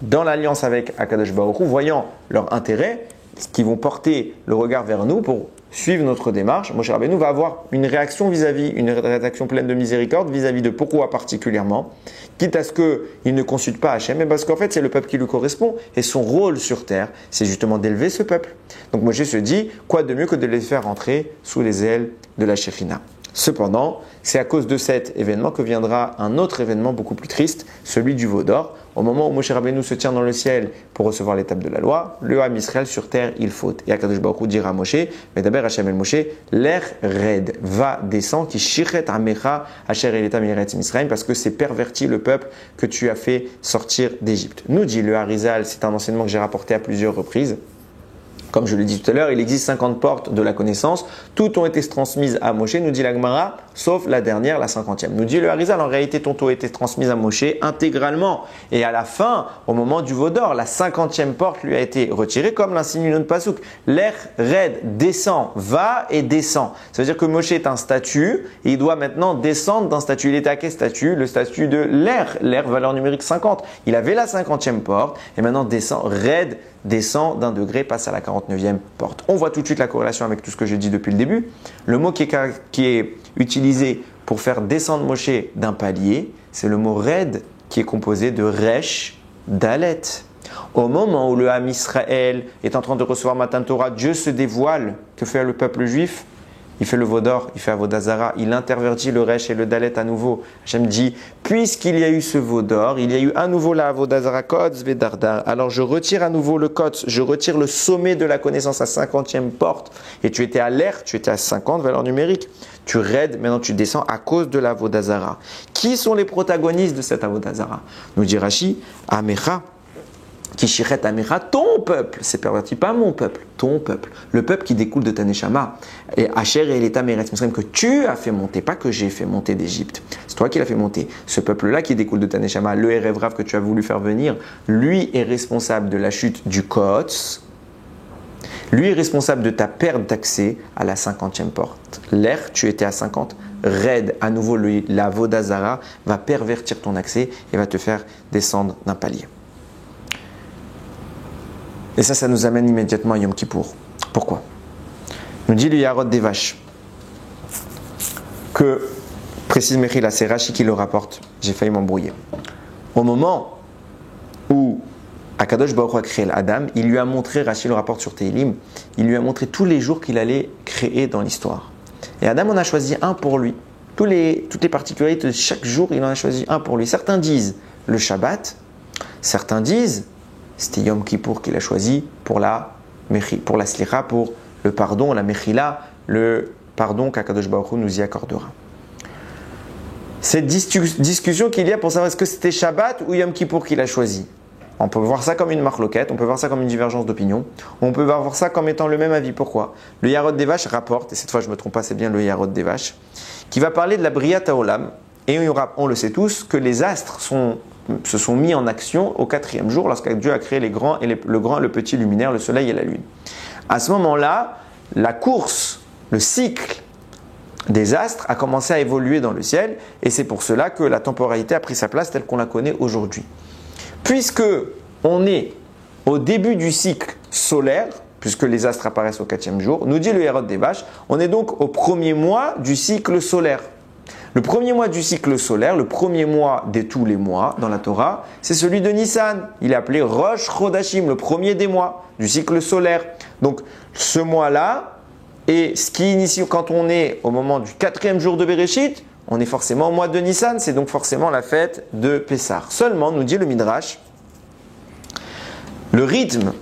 A: dans l'alliance avec Akadosh Baruch Hu, voyant leur intérêt, qui vont porter le regard vers nous pour suivre notre démarche. Moshe Rabbeinu va avoir une réaction une réaction pleine de miséricorde vis-à-vis de pourquoi particulièrement, quitte à ce qu'il ne consulte pas Hachem, mais parce qu'en fait c'est le peuple qui lui correspond, et son rôle sur terre, c'est justement d'élever ce peuple. Donc Moshe se dit, quoi de mieux que de les faire entrer sous les ailes de la Shekhinah. Cependant, c'est à cause de cet événement que viendra un autre événement beaucoup plus triste, celui du veau d'or. Au moment où Moshe Rabbeinu se tient dans le ciel pour recevoir l'étape de la loi, le Ham Israël sur terre, il faute. Et Akadosh Baruch Hu dira à Moshe, mais d'abord Hachem el Moshe, l'air raide, va, descend, qui shichet amecha, asher eletam eretz Misraim, parce que c'est perverti le peuple que tu as fait sortir d'Égypte. Nous dit le Harizal, c'est un enseignement que j'ai rapporté à plusieurs reprises. Comme je l'ai dit tout à l'heure, il existe 50 portes de la connaissance. Toutes ont été transmises à Moshe, nous dit la Gemara, sauf la dernière, la 50e. Nous dit le Harizal, en réalité, tout a été transmis à Moshe intégralement. Et à la fin, au moment du veau d'or, la 50e porte lui a été retirée, comme l'insigne de Pasuk. L'air raide descend, va et descend. Ça veut dire que Moshe est un statut, et il doit maintenant descendre d'un statut. Il était à quel statut? Le statut de l'air. L'air, valeur numérique 50. Il avait la 50e porte, et maintenant descend d'un degré, passe à la 49e porte. On voit tout de suite la corrélation avec tout ce que j'ai dit depuis le début. Le mot qui est utilisé pour faire descendre Moshe d'un palier, c'est le mot Red qui est composé de Resh, Dalet. Au moment où le Ham Israël est en train de recevoir Matan Torah, Dieu se dévoile. Que fait le peuple juif? Il fait le veau d'or, il fait Avodazara, il intervertit le Resh et le Dalet à nouveau. Hachem dit, puisqu'il y a eu ce veau d'or, il y a eu à nouveau la Avodazara Kotz Vedardar. Alors je retire à nouveau le Kotz, je retire le sommet de la connaissance à 50e porte. Et tu étais à l'air, tu étais à 50 valeur numérique. Tu raides, maintenant tu descends à cause de la Avodazara. Qui sont les protagonistes de cette Avodazara? Nous dit Rashi, Amecha. Qui shiret amecha, ton peuple, c'est perverti, pas mon peuple, ton peuple, le peuple qui découle de ta neshama, et Asher et l'État Meretz Misraim que tu as fait monter, pas que j'ai fait monter d'Égypte, c'est toi qui l'as fait monter. Ce peuple-là qui découle de ta neshama, le Erev Rav que tu as voulu faire venir, lui est responsable de la chute du Kotz, lui est responsable de ta perte d'accès à la 50e porte. L'air, tu étais à 50, Red, à nouveau la Vodazara va pervertir ton accès et va te faire descendre d'un palier. Et ça nous amène immédiatement à Yom Kippour. Pourquoi? Nous dit le Yarod des Vaches que, précise Mechila, c'est Rashi qui le rapporte, j'ai failli m'embrouiller. Au moment où Akadosh Baruch Hu a créé l'Adam, il lui a montré, Rashi le rapporte sur Tehillim, il lui a montré tous les jours qu'il allait créer dans l'histoire. Et Adam en a choisi un pour lui. Toutes les particularités de chaque jour, il en a choisi un pour lui. Certains disent le Shabbat, certains disent c'était Yom Kippour qu'il a choisi pour la Slicha, pour le pardon, la Mechila, le pardon qu'Akadosh Baruch Hu nous y accordera. Cette discussion qu'il y a pour savoir est-ce que c'était Shabbat ou Yom Kippour qu'il a choisi. On peut voir ça comme une marloquette, on peut voir ça comme une divergence d'opinion, on peut voir ça comme étant le même avis. Pourquoi? Le Yarod des Vaches rapporte, et cette fois je ne me trompe pas, c'est bien le Yarod des Vaches, qui va parler de la Briat Haolam, et on le sait tous, que les astres se sont mis en action au 4e jour lorsque Dieu a créé les grands et le grand et le petit luminaire, le soleil et la lune. À ce moment-là, la course, le cycle des astres a commencé à évoluer dans le ciel et c'est pour cela que la temporalité a pris sa place telle qu'on la connaît aujourd'hui. Puisque on est au début du cycle solaire, puisque les astres apparaissent au 4e jour, nous dit le Hérode des Vaches, on est donc au premier mois du cycle solaire. Le premier mois du cycle solaire, le premier mois de tous les mois dans la Torah, c'est celui de Nissan. Il est appelé Rosh Chodashim, le premier des mois du cycle solaire. Donc ce mois-là, et ce qui initie quand on est au moment du 4e jour de Bereshit, on est forcément au mois de Nissan, c'est donc forcément la fête de Pessah. Seulement, nous dit le Midrash, le rythme,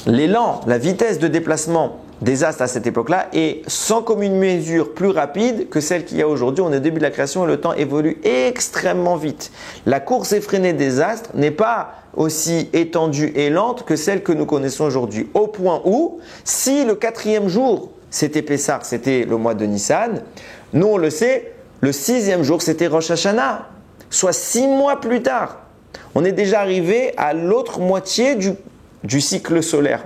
A: l'élan, la vitesse de déplacement des astres à cette époque-là est sans commune mesure plus rapide que celle qu'il y a aujourd'hui. On est au début de la création et le temps évolue extrêmement vite. La course effrénée des astres n'est pas aussi étendue et lente que celle que nous connaissons aujourd'hui. Au point où, si le 4e jour, c'était Pessah, c'était le mois de Nissan, nous on le sait, le 6e jour, c'était Rosh Hashanah, soit 6 mois plus tard. On est déjà arrivé à l'autre moitié du cycle solaire.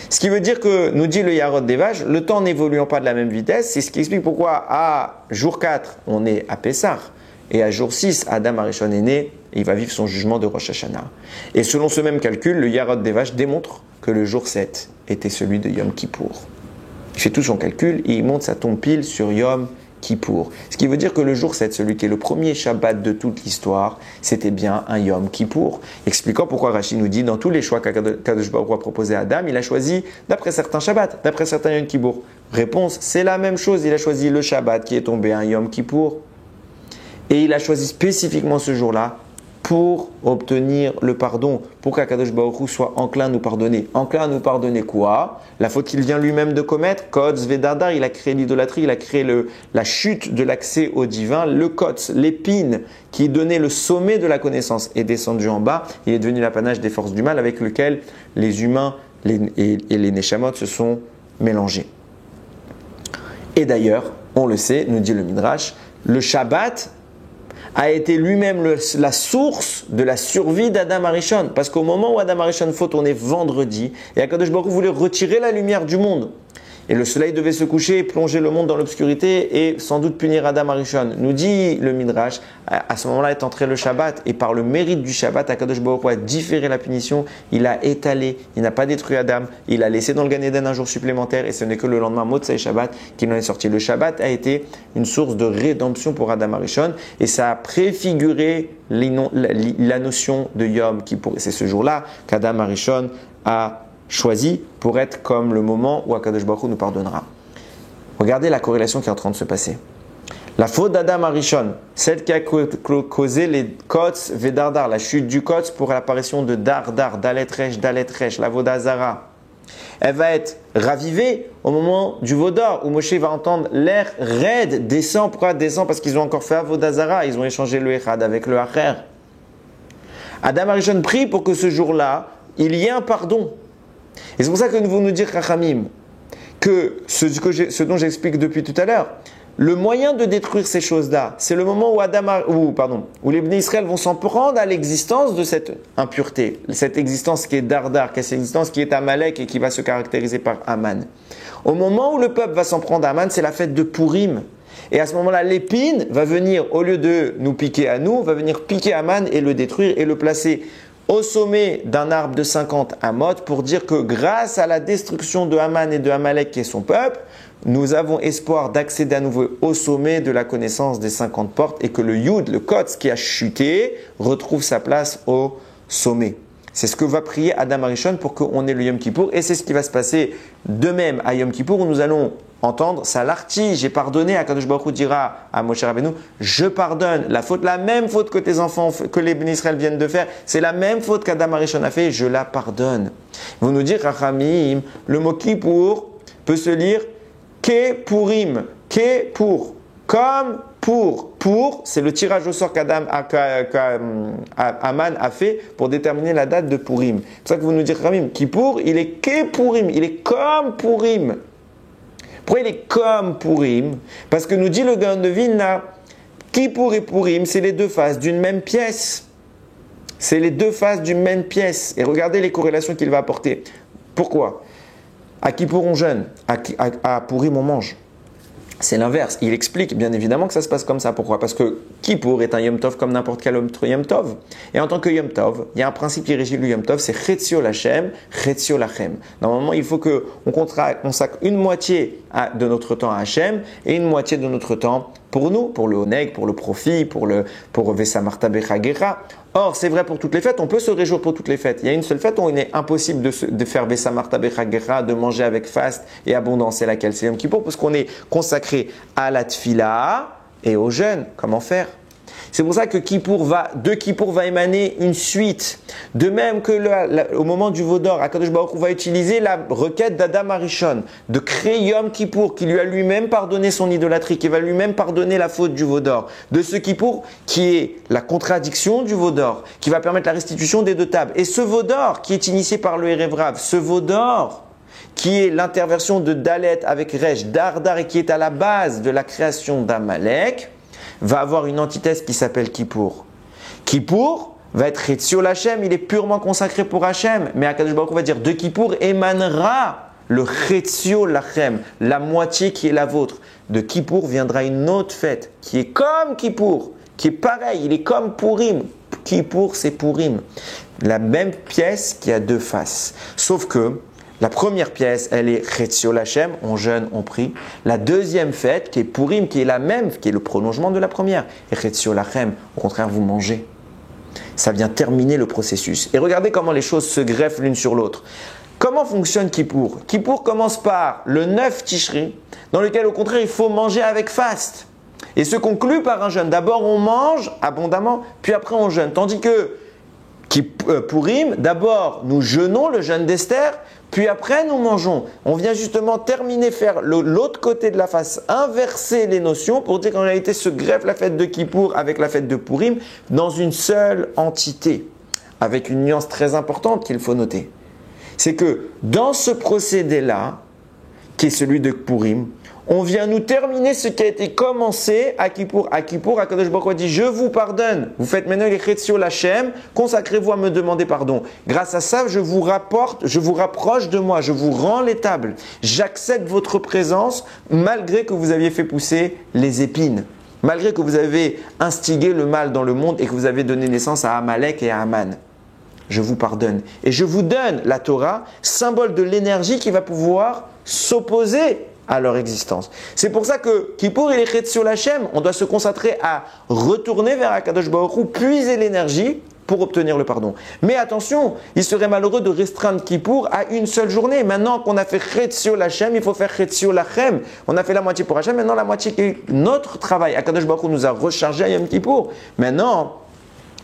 A: Ce qui veut dire que, nous dit le Yarod des Vaches, le temps n'évoluant pas de la même vitesse, c'est ce qui explique pourquoi à jour 4, on est à Pessah, et à jour 6, Adam Arishon est né, et il va vivre son jugement de Rosh Hashanah. Et selon ce même calcul, le Yarod des Vaches démontre que le jour 7 était celui de Yom Kippour. Il fait tout son calcul et il monte sa tombe pile sur Yom Kippour. Ce qui veut dire que le jour 7, celui qui est le premier Shabbat de toute l'histoire, c'était bien un Yom Kippour. Expliquant pourquoi Rashi nous dit, dans tous les choix qu'Akadosh Baruch Hu a proposé à Adam, il a choisi d'après certains Shabbats, d'après certains Yom Kippour. Réponse, c'est la même chose, il a choisi le Shabbat qui est tombé un Yom Kippour. Et il a choisi spécifiquement ce jour-là pour obtenir le pardon, pour qu'Akadosh Baruch Hu soit enclin à nous pardonner. Enclin à nous pardonner quoi? La faute qu'il vient lui-même de commettre, Kotz Vedardar, il a créé l'idolâtrie, il a créé la chute de l'accès au divin, le Kotz, l'épine qui donnait le sommet de la connaissance est descendu en bas, il est devenu l'apanage des forces du mal avec lequel les humains et les Neshamot se sont mélangés. Et d'ailleurs, on le sait, nous dit le Midrash, le Shabbat a été lui-même la source de la survie d'Adam Arishon. Parce qu'au moment où Adam Arishon faute, on est vendredi, et Akadosh Baruch Hu voulait retirer la lumière du monde. Et le soleil devait se coucher, plonger le monde dans l'obscurité et sans doute punir Adam Arishon. Nous dit le Midrash, à ce moment-là est entré le Shabbat, et par le mérite du Shabbat, Akadosh Baruch Hu a différé la punition, il a étalé, il n'a pas détruit Adam, il a laissé dans le Gan Eden un jour supplémentaire, et ce n'est que le lendemain, Motzei Shabbat, qu'il en est sorti. Le Shabbat a été une source de rédemption pour Adam Arishon, et ça a préfiguré la notion de Yom Kippour. Et c'est ce jour-là qu'Adam Arishon a choisi pour être comme le moment où Akadosh Baruch Hu nous pardonnera. Regardez la corrélation qui est en train de se passer. La faute d'Adam Arishon, celle qui a causé les Kotz Vedardar, la chute du Kotz pour l'apparition de Dardar, Dalet Resh, la Vodazara, elle va être ravivée au moment du Vodor où Moshe va entendre l'air raide descend. Pourquoi descend? Parce qu'ils ont encore fait Vodazara, ils ont échangé le Echad avec le Acher. Adam Arishon prie pour que ce jour-là, il y ait un pardon. Et c'est pour ça que nous voulons nous dire, Chachamim, que ce dont j'explique depuis tout à l'heure, le moyen de détruire ces choses-là, c'est le moment où les Bnei Israël vont s'en prendre à l'existence de cette impureté, cette existence qui est Dardar, cette existence qui est Amalek et qui va se caractériser par Aman. Au moment où le peuple va s'en prendre à Aman, c'est la fête de Purim. Et à ce moment-là, l'épine va venir, au lieu de nous piquer à nous, va venir piquer Aman et le détruire et le placer au sommet d'un arbre de 50 amot pour dire que grâce à la destruction de Haman et de Amalek qui est son peuple, nous avons espoir d'accéder à nouveau au sommet de la connaissance des 50 portes et que le Yud, le Kotz qui a chuté, retrouve sa place au sommet. C'est ce que va prier Adam Arishon pour qu'on ait le Yom Kippour et c'est ce qui va se passer de même à Yom Kippour où nous allons entendre Salarti, j'ai pardonné. Akadosh Baruch Hu dira à Moshe Rabbeinu, je pardonne la même faute que tes enfants, que les Bnei Israël viennent de faire, c'est la même faute qu'Adam Arishon a fait, je la pardonne. Vous nous dire, Rachamim, le mot Kippour peut se lire Kepurim, Kepour, comme pour, c'est le tirage au sort qu'Aman a fait pour déterminer la date de Purim. C'est pour ça que vous nous dites, Rachamim, Kippour, il est Kepurim, il est comme Purim. Pourquoi il est comme Purim? Parce que nous dit le Gaon de Vilna, Kippour et Purim, c'est les deux faces d'une même pièce. C'est les deux faces d'une même pièce. Et regardez les corrélations qu'il va apporter. Pourquoi? À Kippour on jeûne, à Pourim on mange. C'est l'inverse. Il explique bien évidemment que ça se passe comme ça. Pourquoi? Parce que Kippour est un Yom Tov comme n'importe quel autre Yom Tov. Et en tant que Yom Tov, il y a un principe qui régit le Yom Tov, c'est Chetzio Lachem, Chetzio Lachem. Normalement, il faut qu'on consacre une moitié de notre temps à Hachem et une moitié de notre temps pour nous, pour le Oneg, pour le profit, pour Vesamarta Bechagera. Or, c'est vrai pour toutes les fêtes, on peut se réjouir pour toutes les fêtes. Il y a une seule fête où il est impossible de faire Vesamarta Bechagera, de manger avec faste et abondance. C'est laquelle? C'est Yom Kippour, parce qu'on est consacré à la tfila et au jeûne. Comment faire? C'est pour ça que de Kippour va émaner une suite. De même que au moment du Vaudor, Akadosh Baruch Hu va utiliser la requête d'Adam Arishon de créer Yom Kippour, qui lui a lui-même pardonné son idolâtrie, qui va lui-même pardonner la faute du Vaudor. De ce Kippour qui est la contradiction du Vaudor, qui va permettre la restitution des deux tables. Et ce Vaudor qui est initié par le Erev Rav, ce Vaudor qui est l'interversion de Dalet avec Resh, Dardar, et qui est à la base de la création d'Amalek, va avoir une antithèse qui s'appelle Kippour. Kippour va être Chetzio Lachem, il est purement consacré pour Hachem. Mais Akadosh Baruch Hu va dire de Kippour émanera le Chetzio Lachem, la moitié qui est la vôtre. De Kippour viendra une autre fête qui est comme Kippour, qui est pareil, il est comme Pourim. Kippour, c'est Pourim. La même pièce qui a deux faces. Sauf que la première pièce, elle est Chetzio Lachem, on jeûne, on prie. La deuxième fête, qui est Pourim, qui est la même, qui est le prolongement de la première, et Chetzio Lachem, au contraire, vous mangez. Ça vient terminer le processus. Et regardez comment les choses se greffent l'une sur l'autre. Comment fonctionne Kippour? Kippour commence par le 9 Tishri, dans lequel, au contraire, il faut manger avec faste. Et se conclut par un jeûne. D'abord, on mange abondamment, puis après, on jeûne. Tandis que Pourim, d'abord, nous jeûnons le jeûne d'Esther, puis après, nous mangeons. On vient justement terminer, faire l'autre côté de la face, inverser les notions pour dire qu'en réalité se greffe la fête de Kippour avec la fête de Pourim dans une seule entité. Avec une nuance très importante qu'il faut noter. C'est que dans ce procédé-là, qui est celui de Pourim, on vient nous terminer ce qui a été commencé à Kippour. À Kippour, Akadosh Baruch Hu dit « Je vous pardonne. Vous faites maintenant les Chetzio Lachem. Consacrez-vous à me demander pardon. Grâce à ça, je vous rapproche de moi. Je vous rends les tables. J'accepte votre présence malgré que vous aviez fait pousser les épines. Malgré que vous avez instigé le mal dans le monde et que vous avez donné naissance à Amalek et à Aman. Je vous pardonne. Et je vous donne la Torah, symbole de l'énergie qui va pouvoir s'opposer à leur existence. C'est pour ça que Kippour il est Chetzio Lachem, on doit se concentrer à retourner vers Akadosh Baruch Hu, puiser l'énergie pour obtenir le pardon. Mais attention, il serait malheureux de restreindre Kippour à une seule journée. Maintenant qu'on a fait Chetzio Lachem, il faut faire Chetzio Lachem. On a fait la moitié pour Hachem, maintenant la moitié qui est notre travail. Akadosh Baruch Hu nous a rechargé à Yom Kippour. Maintenant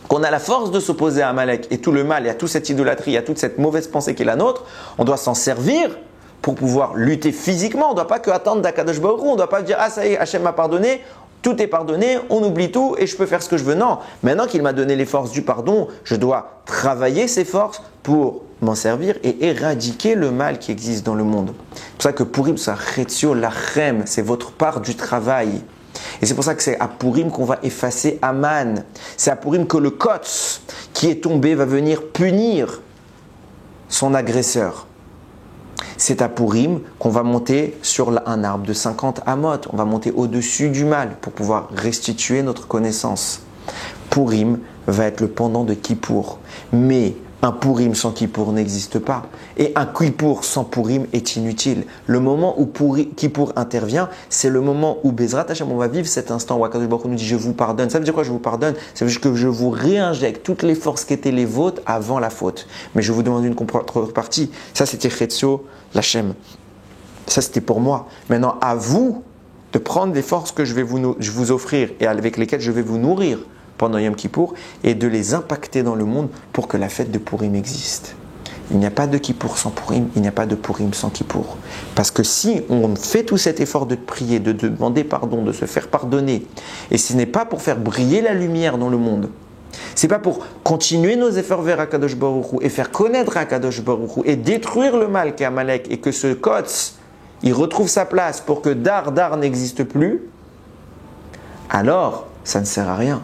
A: qu'on a la force de s'opposer à Amalek et tout le mal, et à toute cette idolâtrie, à toute cette mauvaise pensée qui est la nôtre, on doit s'en servir pour pouvoir lutter physiquement. On ne doit pas que attendre d'Akadosh Baruch Hu. On ne doit pas dire « Ah ça y est, Hachem m'a pardonné, tout est pardonné, on oublie tout et je peux faire ce que je veux. » Non, maintenant qu'il m'a donné les forces du pardon, je dois travailler ces forces pour m'en servir et éradiquer le mal qui existe dans le monde. C'est pour ça que Pourim, c'est Chetzio Lachem, c'est votre part du travail. Et c'est pour ça que c'est à Pourim qu'on va effacer Aman. C'est à Pourim que le Kotz qui est tombé va venir punir son agresseur. C'est à Pourim qu'on va monter sur un arbre de 50 amot. On va monter au-dessus du mal pour pouvoir restituer notre connaissance. Pourim va être le pendant de Kippour. Mais un Pourim sans Kippour n'existe pas. Et un Kippour sans Pourim est inutile. Le moment où Kippour intervient, c'est le moment où Bezrat Hashem, on va vivre cet instant où Akadosh Baruch Hu nous dit « Je vous pardonne ». Ça veut dire quoi, je vous pardonne? Ça veut dire que je vous réinjecte toutes les forces qui étaient les vôtres avant la faute. Mais je vous demande une contrepartie. Ça, c'était Chetzio Lachem. Ça, c'était pour moi. Maintenant, à vous de prendre les forces que je vais vous offrir et avec lesquelles je vais vous nourrir pendant Yom Kippour et de les impacter dans le monde pour que la fête de Pourim existe. Il n'y a pas de Kippour sans Pourim, il n'y a pas de Pourim sans Kippour. Parce que si on fait tout cet effort de prier, de demander pardon, de se faire pardonner, et ce n'est pas pour faire briller la lumière dans le monde, c'est pas pour continuer nos efforts vers Akadosh Baruch Hu et faire connaître Akadosh Baruch Hu et détruire le mal qu'est Amalek et que ce Kotz, il retrouve sa place pour que Dar n'existe plus, alors ça ne sert à rien.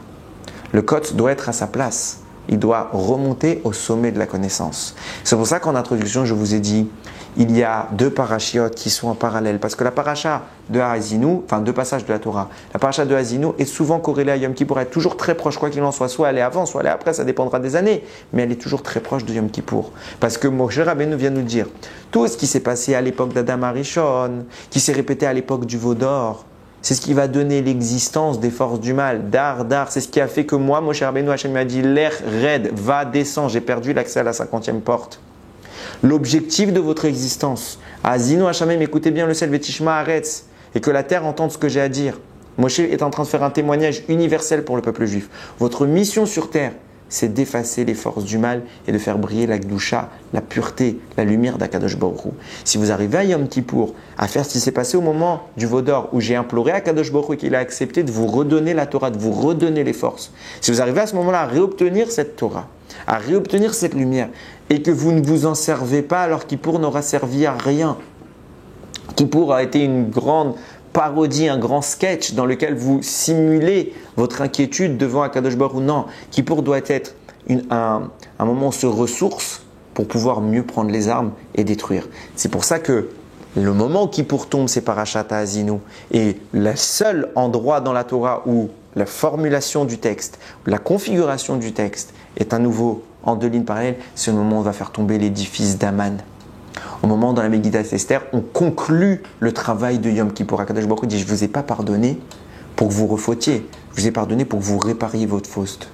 A: Le Kotz doit être à sa place. il doit remonter au sommet de la connaissance. C'est pour ça qu'en introduction, je vous ai dit, il y a deux parachiotes qui sont en parallèle. Parce que la paracha de Haazinu, enfin deux passages de la Torah, la paracha de Haazinu est souvent corrélée à Yom Kippour, elle est toujours très proche, quoi qu'il en soit. Soit elle est avant, soit elle est après, ça dépendra des années. Mais elle est toujours très proche de Yom Kippour. Parce que Moshe Rabbeinu vient nous dire, tout ce qui s'est passé à l'époque d'Adam Arishon, qui s'est répété à l'époque du veau d'or, c'est ce qui va donner l'existence des forces du mal. Dar, c'est ce qui a fait que moi, Moshe Rabbeinu, Hachem m'a dit, l'air raide, va, descend, j'ai perdu l'accès à la 50e porte. L'objectif de votre existence, Azinu Hachamim, écoutez bien le ciel, Vetishma Haaretz, et que la terre entende ce que j'ai à dire. Moshe est en train de faire un témoignage universel pour le peuple juif. Votre mission sur terre, c'est d'effacer les forces du mal et de faire briller la Gdusha, la pureté, la lumière d'Akadosh Baruch Hu. Si vous arrivez à Yom Kippour à faire ce qui s'est passé au moment du veau d'or où j'ai imploré à Akadosh Baruch Hu qu'il a accepté de vous redonner la Torah, de vous redonner les forces. Si vous arrivez à ce moment-là à réobtenir cette Torah, à réobtenir cette lumière et que vous ne vous en servez pas alors Kippour n'aura servi à rien. Kippour a été une grande parodie, un grand sketch dans lequel vous simulez votre inquiétude devant Akadosh Baruch Hu. Non, Kippour doit être un moment où on se ressource pour pouvoir mieux prendre les armes et détruire. C'est pour ça que le moment où Kippour tombe, c'est Parashat Haazinu. Et le seul endroit dans la Torah où la formulation du texte, la configuration du texte est à nouveau en deux lignes parallèles, c'est le moment où on va faire tomber l'édifice d'Aman. Au moment dans la Megillat Esther, on conclut le travail de Yom Kippour. Akadosh Baruch Hu dit, je ne vous ai pas pardonné pour que vous refautiez, je vous ai pardonné pour que vous répariez votre faute.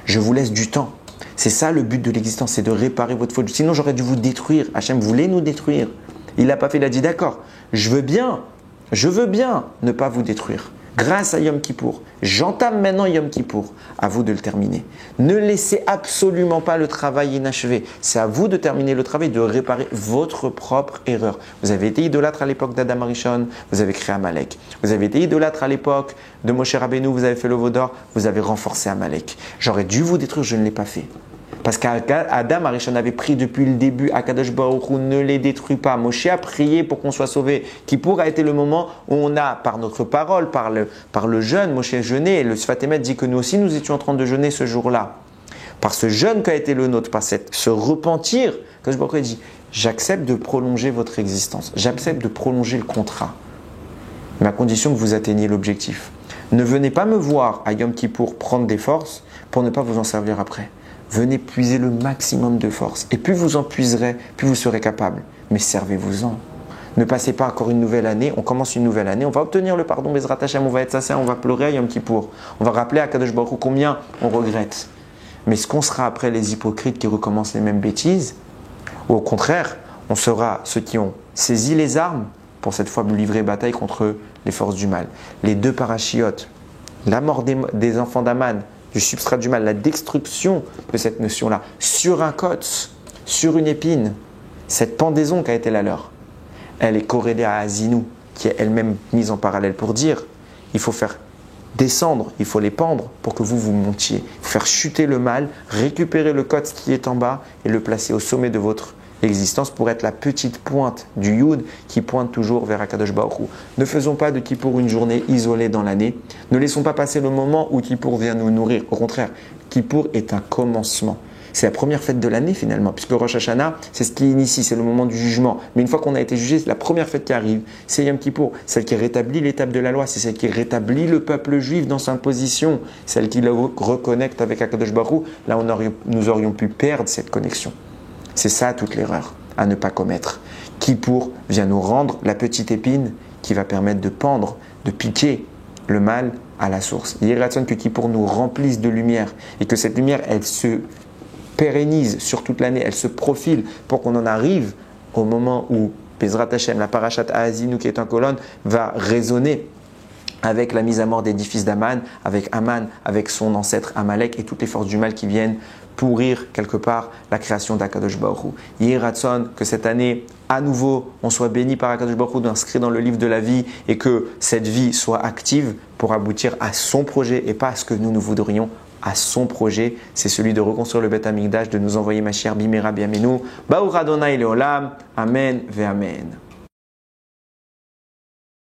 A: Je vous laisse du temps. C'est ça le but de l'existence, c'est de réparer votre faute. Sinon j'aurais dû vous détruire. Hachem voulait nous détruire. Il l'a pas fait, il a dit d'accord, je veux bien ne pas vous détruire. Grâce à Yom Kippour, j'entame maintenant Yom Kippour. À vous de le terminer. Ne laissez absolument pas le travail inachevé. C'est à vous de terminer le travail, de réparer votre propre erreur. Vous avez été idolâtre à l'époque d'Adam Arishon, vous avez créé Amalek. Vous avez été idolâtre à l'époque de Moshe Rabbeinu, vous avez fait le veau d'or, vous avez renforcé Amalek. J'aurais dû vous détruire, je ne l'ai pas fait. Parce qu'Adam Arishon avait prié depuis le début, Akadosh Baruch Hu ne les détruit pas. Moshe a prié pour qu'on soit sauvé. Kippour a été le moment où on a, par notre parole, par le jeûne, Moshe jeûnait. Le Sfat Emet dit que nous aussi, nous étions en train de jeûner ce jour-là. Par ce jeûne qui a été le nôtre, par ce repentir, Akadosh Baruch Hu dit, j'accepte de prolonger votre existence. J'accepte de prolonger le contrat. Mais à condition que vous atteigniez l'objectif. Ne venez pas me voir à Yom Kippour prendre des forces pour ne pas vous en servir après. Venez puiser le maximum de force. Et plus vous en puiserez, plus vous serez capable. Mais servez-vous-en. Ne passez pas encore une nouvelle année. On commence une nouvelle année. On va obtenir le pardon, Bezrat Hashem. On va être sincère. On va pleurer à Yom Kippour. On va rappeler à Kadosh Baruch Hu combien on regrette. Mais ce qu'on sera après les hypocrites qui recommencent les mêmes bêtises, ou au contraire, on sera ceux qui ont saisi les armes pour cette fois livrer bataille contre les forces du mal. Les deux parachiotes, la mort des enfants d'Aman, du substrat du mal, la destruction de cette notion-là, sur un côte, sur une épine, cette pendaison qui a été la leur, elle est corrélée à Haazinu, qui est elle-même mise en parallèle pour dire, il faut faire descendre, il faut les pendre pour que vous montiez. Il faut faire chuter le mal, récupérer le côte qui est en bas et le placer au sommet de votre existence pour être la petite pointe du Yud qui pointe toujours vers Akadosh Baruch Hu. Ne faisons pas de Kippour une journée isolée dans l'année. Ne laissons pas passer le moment où Kippour vient nous nourrir. Au contraire, Kippour est un commencement. C'est la première fête de l'année finalement, puisque Rosh Hashanah, c'est ce qui initie, c'est le moment du jugement. Mais une fois qu'on a été jugé, c'est la première fête qui arrive. C'est Yom Kippour, celle qui rétablit l'étape de la loi, c'est celle qui rétablit le peuple juif dans sa position, celle qui le reconnecte avec Akadosh Baruch Hu. Là, nous aurions pu perdre cette connexion. C'est ça toute l'erreur à ne pas commettre. Kippour vient nous rendre la petite épine qui va permettre de pendre, de piquer le mal à la source. Il est raison que Kippour nous remplisse de lumière et que cette lumière, elle se pérennise sur toute l'année, elle se profile pour qu'on en arrive au moment où Bezrat Hashem, la parashat Haazinu qui est en colonne, va résonner avec la mise à mort d'édifice d'Aman, avec Aman, avec son ancêtre Amalek et toutes les forces du mal qui viennent pourrir quelque part la création d'Akadosh Baruch Hu. Yeh Ratson, que cette année, à nouveau, on soit béni par Akadosh Baruch Hu, inscrit dans le livre de la vie et que cette vie soit active pour aboutir à son projet et pas à ce que nous voudrions, à son projet. C'est celui de reconstruire le Beth Amikdash, de nous envoyer Mashiach Bimera Biamenu. Baruch Adonai Leolam. Amen ve Amen.